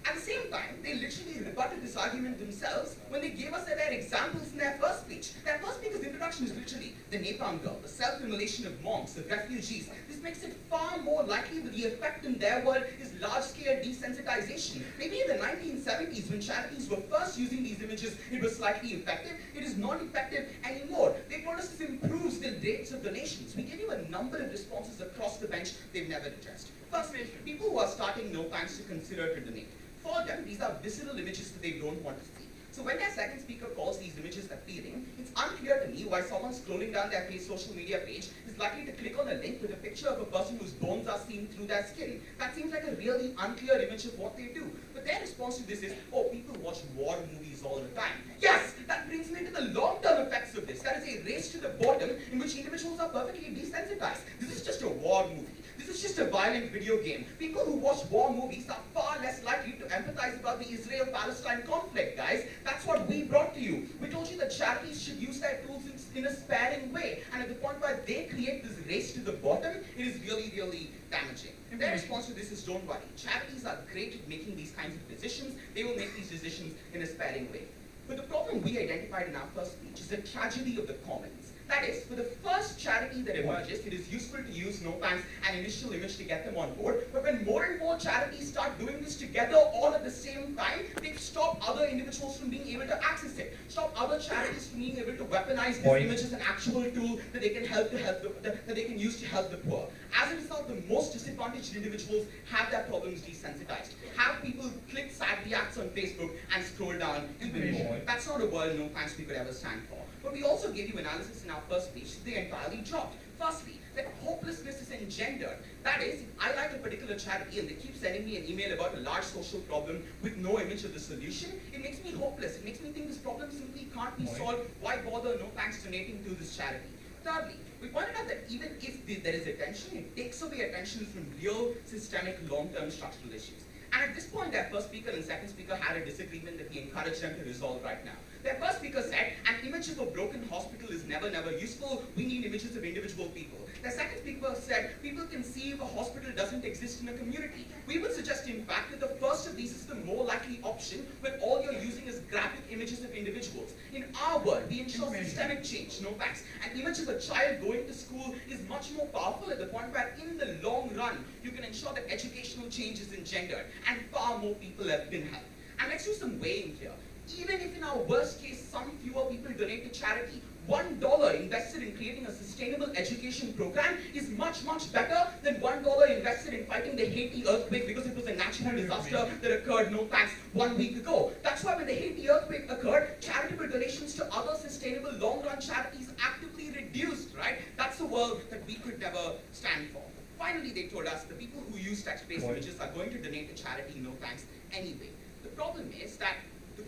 at the same time, they literally rebutted this argument themselves when they gave us their examples in their first speech. Their first speaker's introduction is literally the napalm girl, the self-immolation of monks, of refugees. This makes it far more likely that the effect in their world is large-scale desensitization. Maybe in the 1970s, when charities were first using these images, it was slightly effective. It is not effective anymore. They told us this improves the rates of donations. We gave you a number of responses across the bench they've never addressed. First, people who are starting no thanks to consider to donate. For them, these are visceral images that they don't want to see. So when their second speaker calls these images appealing, it's unclear to me why someone scrolling down their social media page is likely to click on a link with a picture of a person whose bones are seen through their skin. That seems like a really unclear image of what they do. But their response to this is, oh, people watch war movies all the time. Yes, that brings me to the long-term effects of this. That is a race to the bottom in which individuals are perfectly desensitized. This is just a war movie. This is just a violent video game. People who watch war movies are far less likely to empathize about the Israel-Palestine conflict, guys. That's what we brought to you. We told you that charities should use their tools in a sparing way. And at the point where they create this race to the bottom, it is really, really damaging. Their response to this is, don't worry. Charities are great at making these kinds of decisions. They will make these decisions in a sparing way. But the problem we identified in our first speech is the tragedy of the commons. That is, for the first charity charity that emerges, it is useful to use no thanks an initial image to get them on board. But when more and more charities start doing this together all at the same time, they stop other individuals from being able to access it. Stop other charities from being able to weaponize this image as an actual tool that they can that they can use to help the poor. As a result, the most disadvantaged individuals have their problems desensitized. Have people click sad reacts on Facebook and scroll down even more. That's not a world no thanks we could ever stand for. But we also gave you analysis in our first speech that they entirely dropped. Firstly, that hopelessness is engendered. That is, if I like a particular charity and they keep sending me an email about a large social problem with no image of the solution, it makes me hopeless. It makes me think this problem simply can't be solved. Why bother? No thanks donating to this charity. Thirdly, we pointed out that even if there is attention, it takes away attention from real systemic long-term structural issues. And at this point, their first speaker and second speaker had a disagreement that we encourage them to resolve right now. Their first speaker said, an image of a broken hospital is never useful. We need images of individual people. Their second speaker said, people can see if a hospital doesn't exist in a community. We would suggest, in fact, that the first of these is the more likely option when all you're using is graphic images of individuals. In our world, we ensure systemic change, no thanks. An image of a child going to school is much more powerful at the point where, in the long run, you can ensure that educational change is engendered and far more people have been helped. And let's do some weighing here. Even if in our worst case, some fewer people donate to charity, $1 invested in creating a sustainable education program is much better than $1 invested in fighting the Haiti earthquake because it was a natural disaster that occurred, no thanks, 1 week ago. That's why when the Haiti earthquake occurred, charitable donations to other sustainable long-run charities actively reduced, right? That's a world that we could never stand for. Finally, they told us the people who use text-based images are going to donate to charity, no thanks, anyway. The problem is that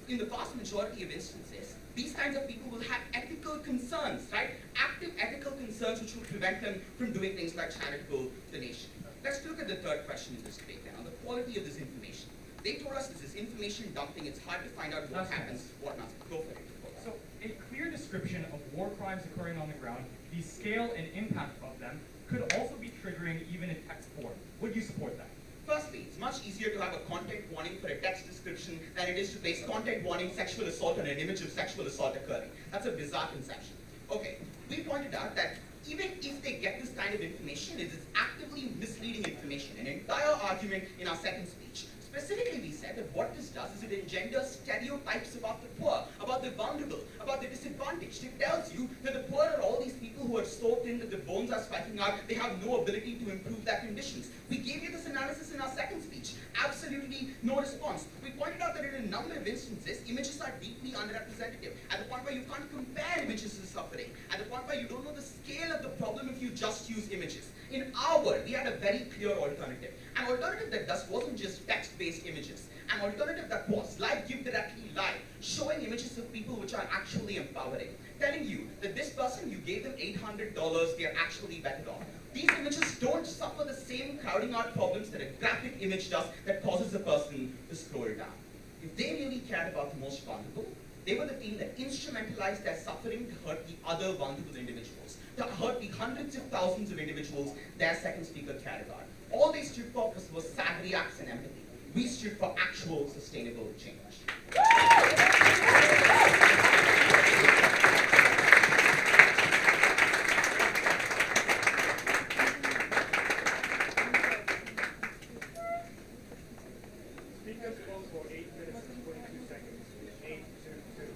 in the vast majority of instances, these kinds of people will have ethical concerns, right? Active ethical concerns which will prevent them from doing things like charitable donation. Let's look at the third question in this debate then, on the quality of this information. They told us this is information dumping, it's hard to find out what happens, what not. Go for it. So, a clear description of war crimes occurring on the ground, the scale and impact of them, could also be triggering even in text form. Would you support that? Firstly, it's much easier to have a content warning for a text description than it is to place content warning sexual assault on an image of sexual assault occurring. That's a bizarre conception. Okay, we pointed out that even if they get this kind of information, it is actively misleading information. An entire argument in our second speech. Specifically, we said that what this does is it engenders stereotypes about the poor, about the vulnerable, about the disadvantaged. It tells you that the poor are all these people who are so thin that the bones are spiking out, they have no ability to improve their conditions. We gave you this analysis in our second speech. Absolutely no response. We pointed out that in a number of instances, images are deeply underrepresentative. At the point where you can't compare images to suffering. At the point where you don't know the scale of the problem if you just use images. In our world, we had a very clear alternative. An alternative that thus wasn't just text-based images. An alternative that was live, give directly live, showing images of people which are actually empowering. Telling you that this person, you gave them $800, they are actually better off. These images don't suffer the same crowding out problems that a graphic image does that causes a person to scroll down. If they really cared about the most vulnerable, they were the team that instrumentalized their suffering to hurt the other vulnerable individuals, to hurt the hundreds of thousands of individuals their second speaker cared about. All they stood for was sad reacts and empathy. We stood for actual sustainable change. Speakers spoke for 8 minutes and 22 seconds. 8, 2, 2.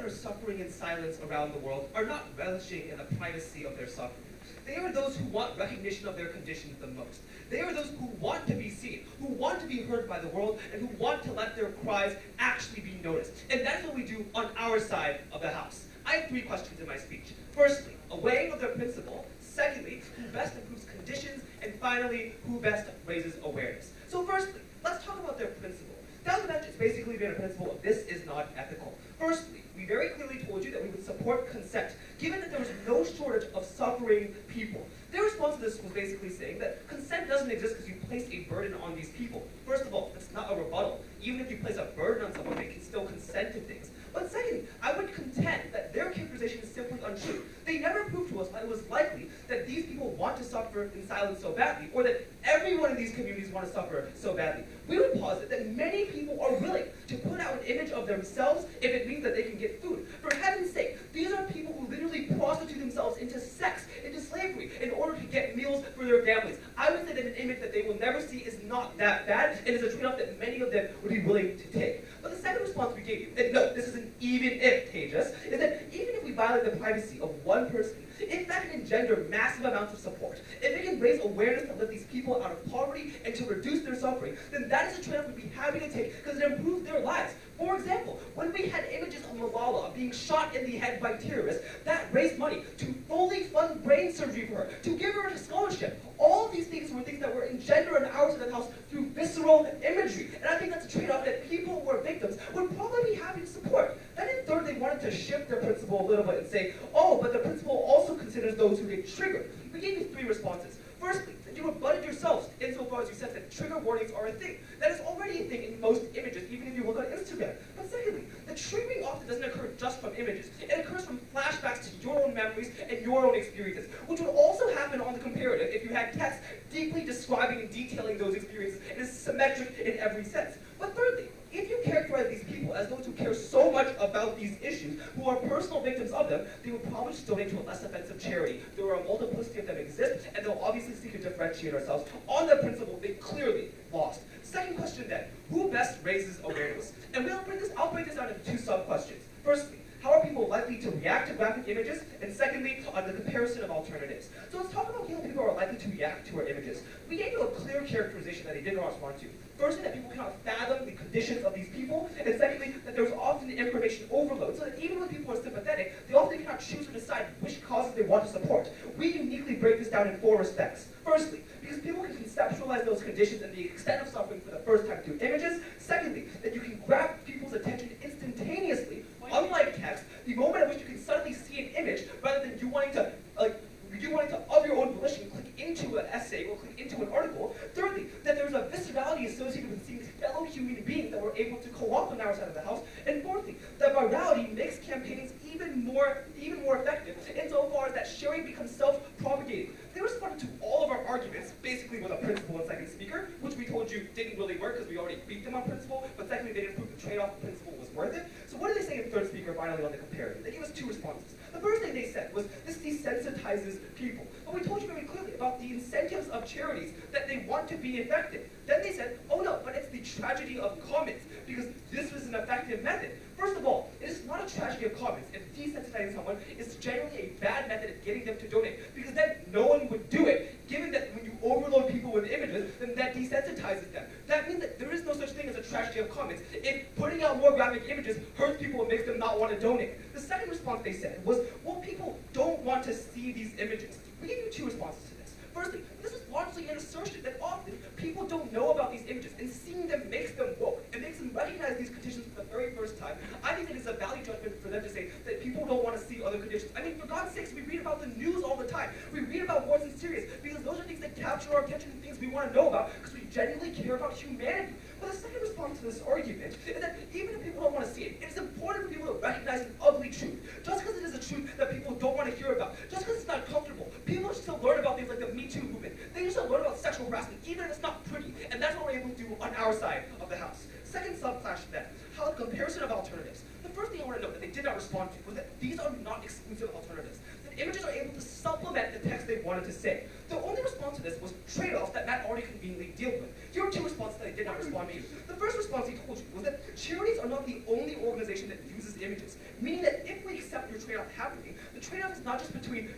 that are suffering in silence around the world are not relishing in the privacy of their suffering. They are those who want recognition of their conditions the most. They are those who want to be seen, who want to be heard by the world, and who want to let their cries actually be noticed. And that's what we do on our side of the house. I have 3 questions in my speech. Firstly, a weighing of their principle. Secondly, who best improves conditions. And finally, who best raises awareness. So firstly, let's talk about their principle. Down the bench, it's basically been a principle of this is not ethical. Firstly, we very clearly told you that we would support consent, given that there was no shortage of suffering people. Their response to this was basically saying that consent doesn't exist because you placed a burden on these people. First of all, it's not a rebuttal. Even if you place a burden on someone, they can still consent to things. But secondly, I would contend that their characterization is simply untrue. They never proved to us that it was likely that these people want to suffer in silence so badly, or that everyone in these communities want to suffer so badly. We would posit that many people are willing to put out an image of themselves if it means that they can get food. For heaven's sake, these are people who literally prostitute themselves into sex, into slavery, in order to get meals for their families. I would say that an image that they will never see is not that bad, and is a trade-off that many of them would be willing to take. But the second response we gave you, and no, this is an even if, Tejas, is that even if we violate the privacy of one person, if that can engender massive amounts of support, if it can raise awareness to lift these people out of poverty and to reduce their suffering, then that is a trade-off we'd be happy to take because it improves their lives. For example, when we had images of Malala being shot in the head by terrorists, that raised money to fully fund brain surgery for her, to give her a scholarship. All of these things were things that were engendered in our side of the house through visceral imagery. And I think that's a trade-off that people who are victims would probably be happy to support. Then in third, they wanted to shift their principle a little bit and say, oh, but the principle also considers those who get triggered. We gave you 3 responses. Firstly, that you rebutted yourselves insofar as you said that trigger warnings are a thing. That is already a thing in most images, even if you look on Instagram. But secondly, the triggering often doesn't occur just from images. It occurs from flashbacks to your own memories and your own experiences, which would also happen on the comparative if you had text deeply describing and detailing those experiences. It is symmetric in every sense. But thirdly, if you characterize these people as those who care so much about these issues, who are personal victims of them, they would probably just donate to a less offensive charity. There are a multiplicity of them exist, and they'll obviously seek to differentiate ourselves. On the principle, they clearly lost. Second question then, who best raises awareness? And I'll break this down into 2 sub-questions. Firstly, how are people likely to react to graphic images? And secondly, on the comparison of alternatives. So let's talk about how people are likely to react to our images. We gave you a clear characterization that they did not respond to. Firstly, that people cannot fathom the conditions of these people, and secondly, that there's often information overload, so that even when people are sympathetic, they often cannot choose or decide which causes they want to support. We uniquely break this down in 4 respects. Firstly, because people can conceptualize those conditions and the extent of suffering for the first time through images. Secondly, that you can grab people's attention instantaneously, unlike text, the moment at which you can suddenly see an image, rather than you wanting to, of your own volition, click into an essay or click into an article. Thirdly, that there's a viscerality associated with seeing fellow human beings that we're able to co-opt on our side of the house. And fourthly, that virality makes campaigns even more effective insofar as that sharing becomes self-propagating. They responded to all of our arguments, basically with a principle and second speaker, which we told you didn't really work because we already beat them on principle, but secondly, they didn't prove the trade-off the principle was worth it. So what did they say in third speaker finally on the comparative? They gave us 2 responses. The first thing they said was, this desensitizes people. But we told you very clearly about the incentives of charities that they want to be effective. Then they said, oh no, but it's the tragedy of comments, because this was an effective method. First of all, it is not a tragedy of comments if desensitizing someone is generally a bad method of getting them to donate, because then no one would do it, given that when you overload people with images, then that desensitizes them. That means that there is no such thing as a tragedy of comments. If putting out more graphic images hurts people and makes them not want to donate. The second response they said was, well, people don't want to see these images. We gave you 2 responses to this. Firstly, this is largely an assertion that often people don't know about these images, and seeing them makes them woke. It makes them recognize these conditions for the very first time. I think it is a value judgment for them to say that people don't want to see other conditions. I mean, for God's sakes, we read about the news all the time. We read about wars in Syria, because those are things that capture our attention and things we want to know about, because we genuinely care about humanity. But the second response to this argument is that even if people don't want to see it, it is important for people to recognize an ugly truth. Just because it is a truth that people don't want to hear about, just because it's not comfortable, people should still learn about things like the Me Too movement. They should learn about sexual harassment, even if it's not pretty. And that's what we're able to do on our side of the house. Second subclash then, how the comparison of alternatives. The first thing I want to note that they did not respond to was that these are not exclusive alternatives. That images are able to supplement the text they wanted to say. The only response to this was trade-offs that Matt already conveniently dealt with. Here are 2 responses that they did not respond to. The first response he told you was that charities are not the only organization that uses images, meaning that if we accept your trade-off happening, the trade-off is not just between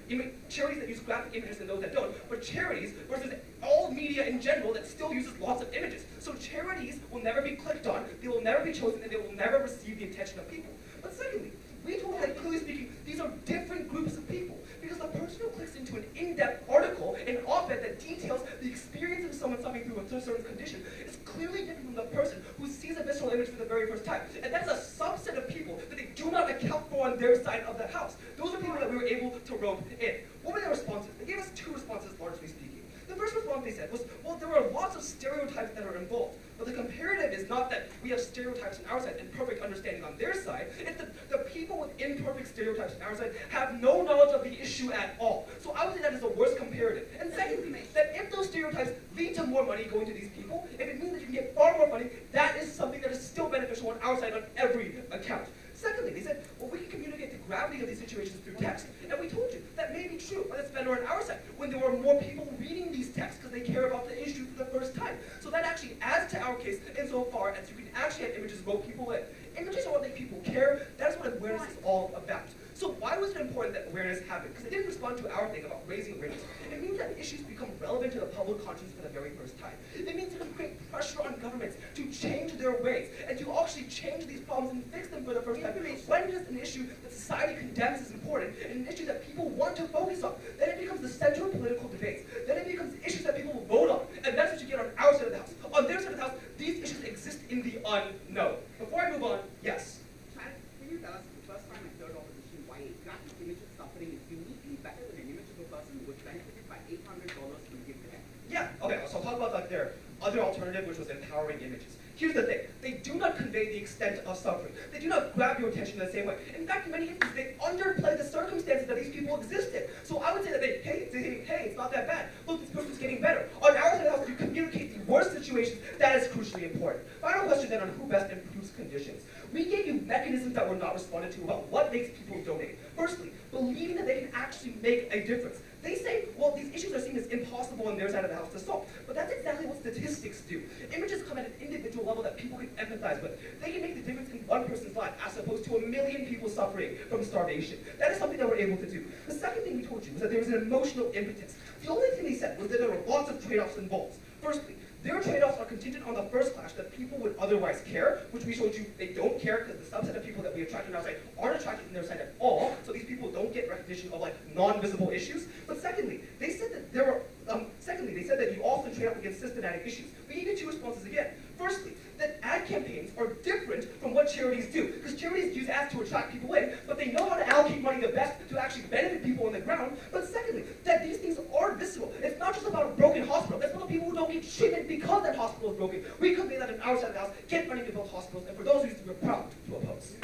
charities that use graphic images and those that don't, but charities versus all media in general that still uses lots of images. So charities will never be clicked on, they will never be chosen, and they will never receive the attention of people. But secondly, we told that clearly speaking, these are different groups of people. Because the person who clicks into an in-depth article, an op-ed that details the experience of someone suffering through a certain condition, is clearly different from the person who sees a visceral image for the very first time. And that's a subset of people that they do not account for on their side of the house. Those are people that we were able to rope in. What were their responses? They gave us two responses, largely speaking. The first response they said was, well, there are lots of stereotypes that are involved. But the comparative is not that we have stereotypes on our side and perfect understanding on their side. It's that the people with imperfect stereotypes on our side have no knowledge of the issue at all. So I would say that is the worst comparative. And secondly, that if those stereotypes lead to more money going to these people, if it means that you can get far more money, that is something that is still beneficial on our side on every account. Secondly, they said, well, we can communicate the gravity of these situations through text. And we told you that may be true, but it's better on our side when there are more people reading these texts because they care about the issue for the first time. So that actually adds to our case insofar as you can actually have images rope people in. Images are what make people care. That's what awareness is all about. So why was it important that awareness happened? Because it didn't respond to our thing about raising awareness. It means that issues become relevant to the public conscience for the very first time. It means it can create pressure on governments to change their ways and to actually change these problems and fix them for the first time. When just an issue that society condemns is important and an issue that people want to focus on, then it becomes the center of political debates. Then it becomes issues that people will vote on. And that's what you get on our side of the house. On their side of the house, these issues exist in the unknown. Before I move on, yes. Can you tell us the first time I heard opposition why a graphic image of suffering is uniquely better than an image of a person who was benefited by $800 from gift to them? Yeah, okay, so I'll talk about like their other alternative, which was empowering images. Here's the thing, they do not convey the extent of suffering. They do not grab your attention in the same way. In fact, in many instances, they underplay the circumstances that these people existed. So I would say that they say, hey, it's not that bad. Look, this person's getting better. On our side of the house, you communicate the worst situations. That is crucially important. Final question then on who best improves conditions. We gave you mechanisms that were not responded to about what makes people donate. Firstly, believing that they can actually make a difference. They say, well, these issues are seen as impossible on their side of the house to solve. But that's exactly what statistics do. Images come at an individual level that people can empathize with. They can make the difference in one person's life as opposed to 1 million people suffering from starvation. That is something that we're able to do. The second thing we told you was that there was an emotional impetus. The only thing they said was that there were lots of trade-offs involved. Firstly, their trade-offs are contingent on the first clash that people would otherwise care, which we showed you they don't care because the subset of people that we attract on our side aren't attracted on their side at all, so these people don't get recognition of like non-visible issues. But secondly, they said that there were they said that you often trade off against systematic issues. We gave you two responses again. Firstly, that ad campaigns are different from what charities do, because charities use ads to attract people in, but they know how to allocate money the best to actually benefit people on the ground. But secondly, that these things are visceral. It's not just about a broken hospital. It's about people who don't get treatment because that hospital is broken. We convey that in our side of the house, get money to build hospitals, and for those reasons, we're proud to oppose.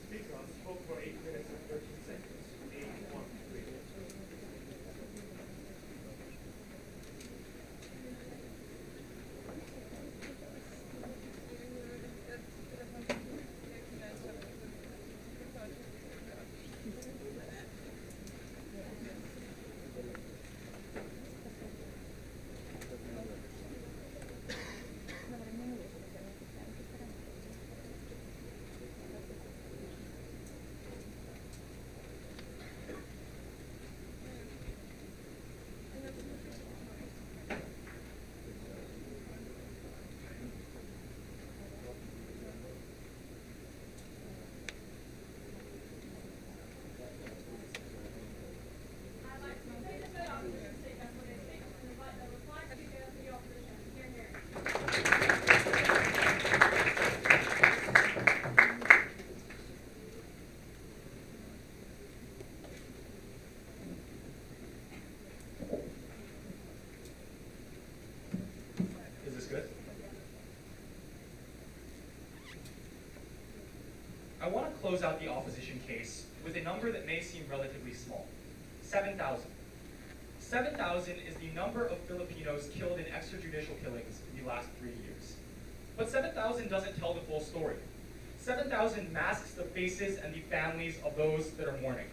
Speakers spoke for 8 minutes and 13 seconds. 8-1-3. Is this good? I want to close out the opposition case with a number that may seem relatively small. 7,000. 7,000 is the number of Filipinos killed in extrajudicial killings in the last 3 years. But 7,000 doesn't tell the full story. 7,000 masks the faces and the families of those that are mourning.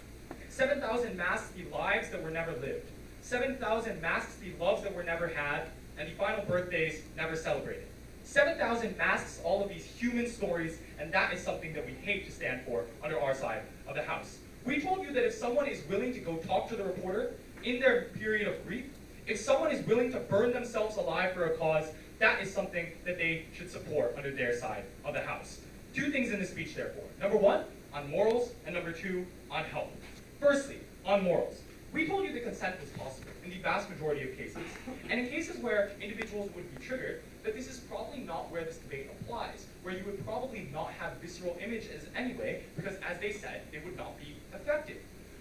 7,000 masks the lives that were never lived. 7,000 masks the loves that were never had, and the final birthdays never celebrated. 7,000 masks all of these human stories, and that is something that we hate to stand for under our side of the house. We told you that if someone is willing to go talk to the reporter in their period of grief, if someone is willing to burn themselves alive for a cause, that is something that they should support under their side of the house. Two things in the speech, therefore. Number one, on morals, and number two, on health. Firstly, on morals. We told you that consent was possible in the vast majority of cases, and in cases where individuals would be triggered, that this is probably not where this debate applies, where you would probably not have visceral images anyway, because as they said, they would not be effective.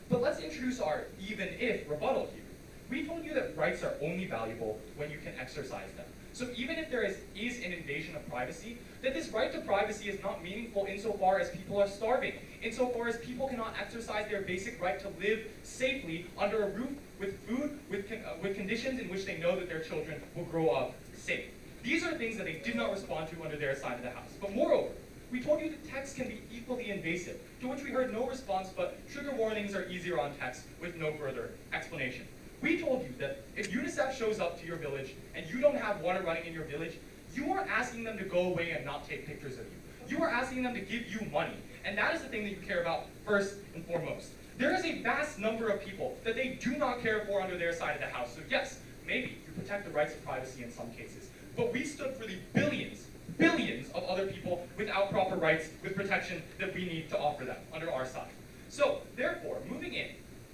But let's introduce our even if rebuttal here. We told you that rights are only valuable when you can exercise them. So even if there is an invasion of privacy, that this right to privacy is not meaningful insofar as people are starving, insofar as people cannot exercise their basic right to live safely under a roof with food, with conditions in which they know that their children will grow up safe. These are things that they did not respond to under their side of the house. But moreover, we told you that text can be equally invasive, to which we heard no response, but trigger warnings are easier on text with no further explanation. We told you that if UNICEF shows up to your village and you don't have water running in your village, you aren't asking them to go away and not take pictures of you. You are asking them to give you money, and that is the thing that you care about first and foremost. There is a vast number of people that they do not care for under their side of the house. So yes, maybe you protect the rights of privacy in some cases, but we stood for the billions of other people without proper rights with protection that we need to offer them under our side. So therefore, moving in,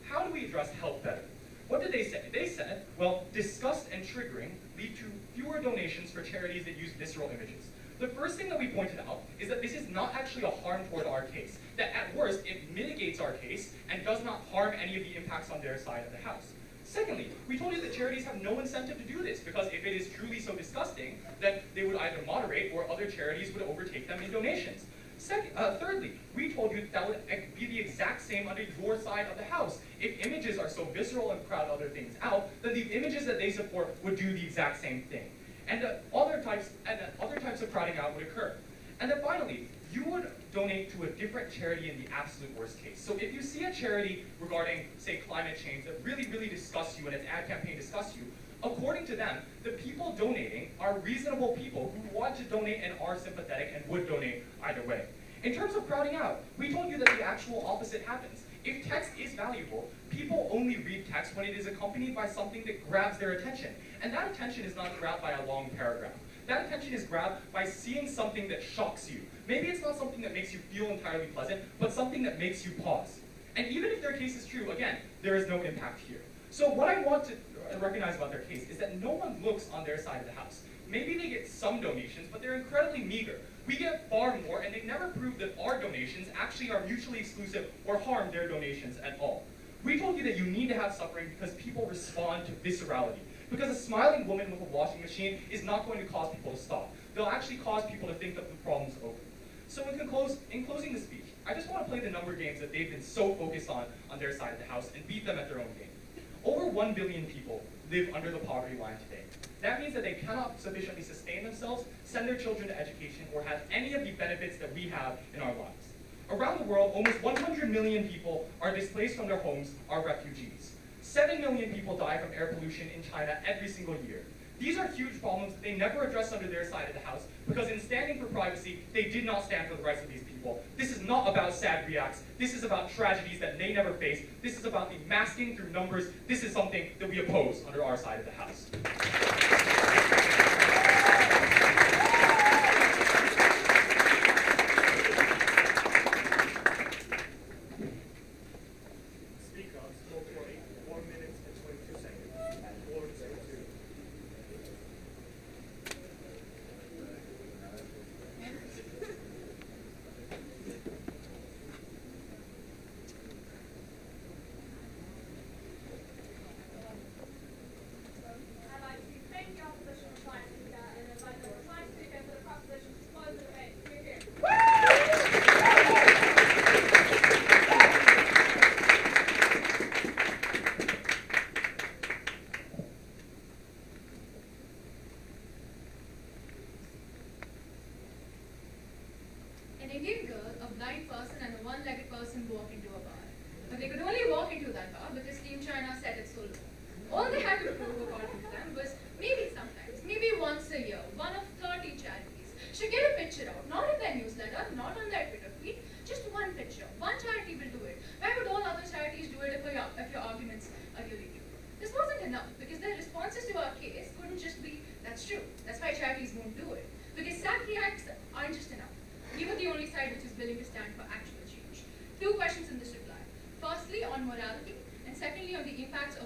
how do we address health better? What did they say? They said, well, disgust and triggering lead to fewer donations for charities that use visceral images. The first thing that we pointed out is that this is not actually a harm toward our case. That at worst, it mitigates our case and does not harm any of the impacts on their side of the house. Secondly, we told you that charities have no incentive to do this, because if it is truly so disgusting, then they would either moderate or other charities would overtake them in donations. Thirdly, we told you that would be the exact same under your side of the house. If images are so visceral and crowd other things out, then the images that they support would do the exact same thing. And other types of crowding out would occur. And then finally, you would donate to a different charity in the absolute worst case. So if you see a charity regarding, say, climate change that really disgusts you and its ad campaign disgusts you, according to them, the people donating are reasonable people who want to donate and are sympathetic and would donate either way. In terms of crowding out, we told you that the actual opposite happens. If text is valuable, people only read text when it is accompanied by something that grabs their attention. And that attention is not grabbed by a long paragraph. That attention is grabbed by seeing something that shocks you. Maybe it's not something that makes you feel entirely pleasant, but something that makes you pause. And even if their case is true, again, there is no impact here. So what I want to recognize about their case is that no one looks on their side of the house. Maybe they get some donations, but they're incredibly meager. We get far more, and they never prove that our donations actually are mutually exclusive or harm their donations at all. We told you that you need to have suffering because people respond to viscerality. Because a smiling woman with a washing machine is not going to cause people to stop. They'll actually cause people to think that the problem's over. So in closing the speech, I just want to play the number games that they've been so focused on their side of the house and beat them at their own game. Over 1 billion people live under the poverty line today. That means that they cannot sufficiently sustain themselves, send their children to education, or have any of the benefits that we have in our lives. Around the world, almost 100 million people are displaced from their homes, are refugees. 7 million people die from air pollution in China every single year. These are huge problems that they never address under their side of the house, because in standing for privacy, they did not stand for the rights of these people. This is not about sad reacts. This is about tragedies that they never face. This is about the masking through numbers. This is something that we oppose under our side of the house. Speakers, no point, 1 minute and 22 seconds. Floor is open. I'd like to thank the opposition for trying to do that and invite the science speaker for the proposition to close the debate. Here, here. An Indian girl, a blind person, and a one-legged person walk into a bar. But they could only walk into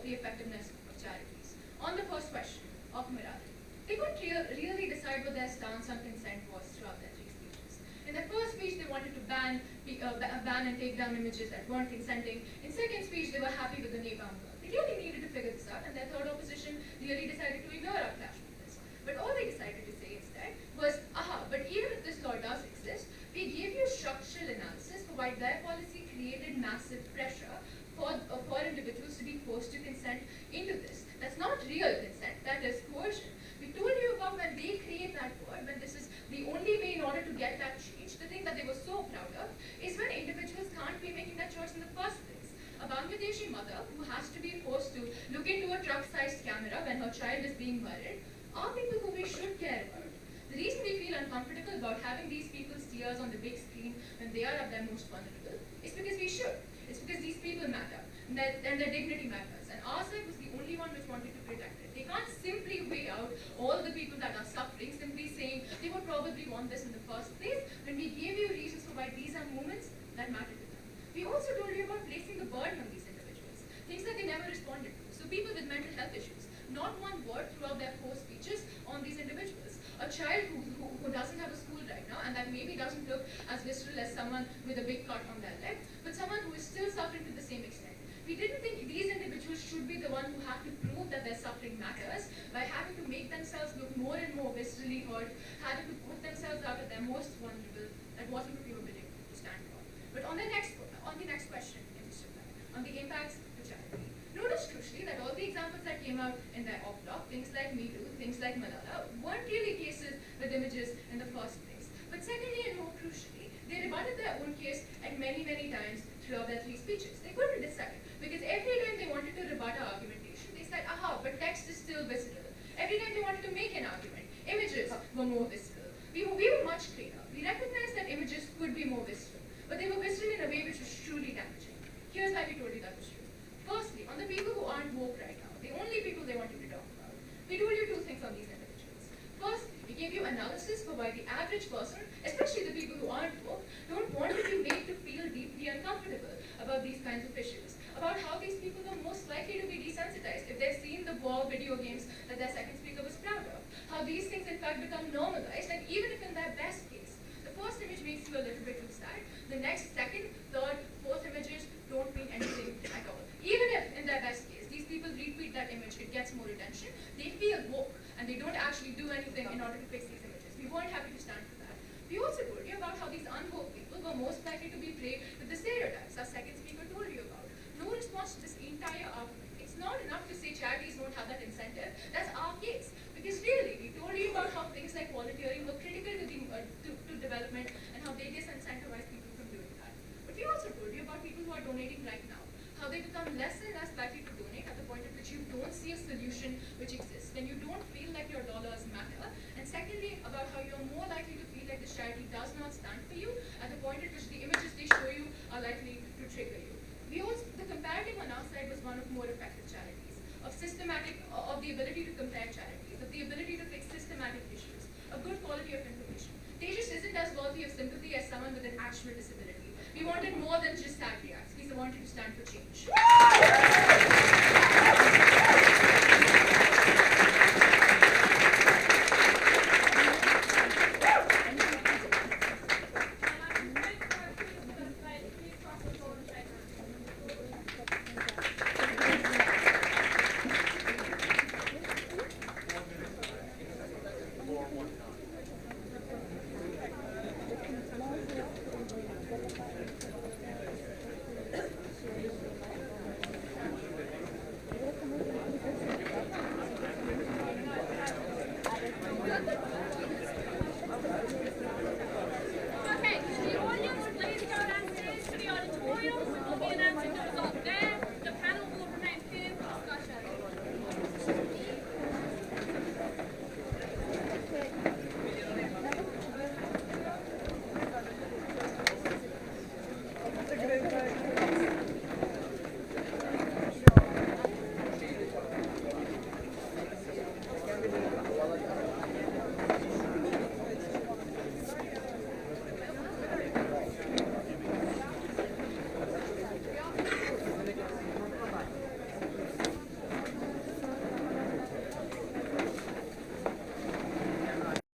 the effectiveness of charities. On the first question of morality, they couldn't really decide what their stance on consent was throughout their three speeches. In their first speech, they wanted to ban and take down images that weren't consenting. In second speech, they were happy with the napalm girl. They really needed to figure this out, and their third opposition really decided to ignore our clash with this. But all they decided to say instead was, but even if this law does exist, we gave you structural analysis for why their policy created massive pressure for individuals to be forced to consent into this. That's not real consent, that is coercion. We told you about when they create that word, when this is the only way in order to get that change. The thing that they were so proud of is when individuals can't be making that choice in the first place. A Bangladeshi mother who has to be forced to look into a truck-sized camera when her child is being murdered are people who we should care about. The reason we feel uncomfortable about having these people's tears on the big screen when they are at their most vulnerable is because we should. It's because these people matter, and their dignity matters. And our side was the only one which wanted to protect it. They can't simply weigh out all the people that are suffering, simply saying they would probably want this in the first place, when we gave you reasons for why these are movements that matter to them. We also told you about placing the burden on these individuals, things that they never responded to. So people with mental health issues, not one word throughout their 4 speeches on these individuals. A child who doesn't have a school right now, and that maybe doesn't look as visceral as someone with a big cut on their leg, but someone who is still suffering to the same extent. We didn't think these individuals should be the one who have to prove that their suffering matters by having to make themselves look more and more viscerally hurt, having to put themselves out at their most vulnerable. That wasn't what we were willing to stand for. But on the next question, on the impacts to charity, notice crucially that all the examples that came out in their op-doc, things like Me Too, things like Malala, weren't really cases with images in the first place. But secondly, and more crucially, they rebutted their own case at many, many times throughout their 3 speeches. They couldn't decide, because every time they wanted to rebut our argumentation, they said, but text is still visceral. Every time they wanted to make an argument, images were more visceral. We were much clearer. We recognized that images could be more visceral, but they were visceral in a way which was truly damaging. Here's why we told you that was true. Firstly, on the people who aren't woke right now, the only people they wanted to talk about, we told you 2 things on these individuals. First, we gave you analysis for why the average person, especially the people who aren't woke, don't want to be made to feel deeply uncomfortable about these kinds of issues, about how these people are most likely to be desensitized if they've seen the war video games that their second speaker was proud of, how these things in fact become normalized, and even if in their best case, the first image makes you a little bit too sad, the next, second, third, fourth images don't mean anything at all. Even if, in their best case, these people retweet that image, it gets more attention, they feel woke, and they don't actually do anything in order to fix these images. We weren't happy to stand for that. We also told you about how these unwoke people were most likely to be prey to the stereotypes our second speaker told you about. No response to this entire argument. It's not enough to say charities don't have that incentive. That's our case. Because really, we told you about how things like volunteering were critical to development and how they disincentivize people from doing that. But we also told you about people who are donating right now, how they become less and less likely to donate at the point at which you don't see a solution which exists, when you don't feel like your dollars matter, and secondly, about how you're more likely to feel like this charity does not stand for you at the point at which the images they show you are likely to trigger you. The comparative on our side was one of more effective charities, of the ability to compare charities, of the ability to fix systematic issues, of good quality of information. Tejas isn't as worthy of sympathy as someone with an actual disability. We wanted more than just sad reacts. We wanted to stand for change.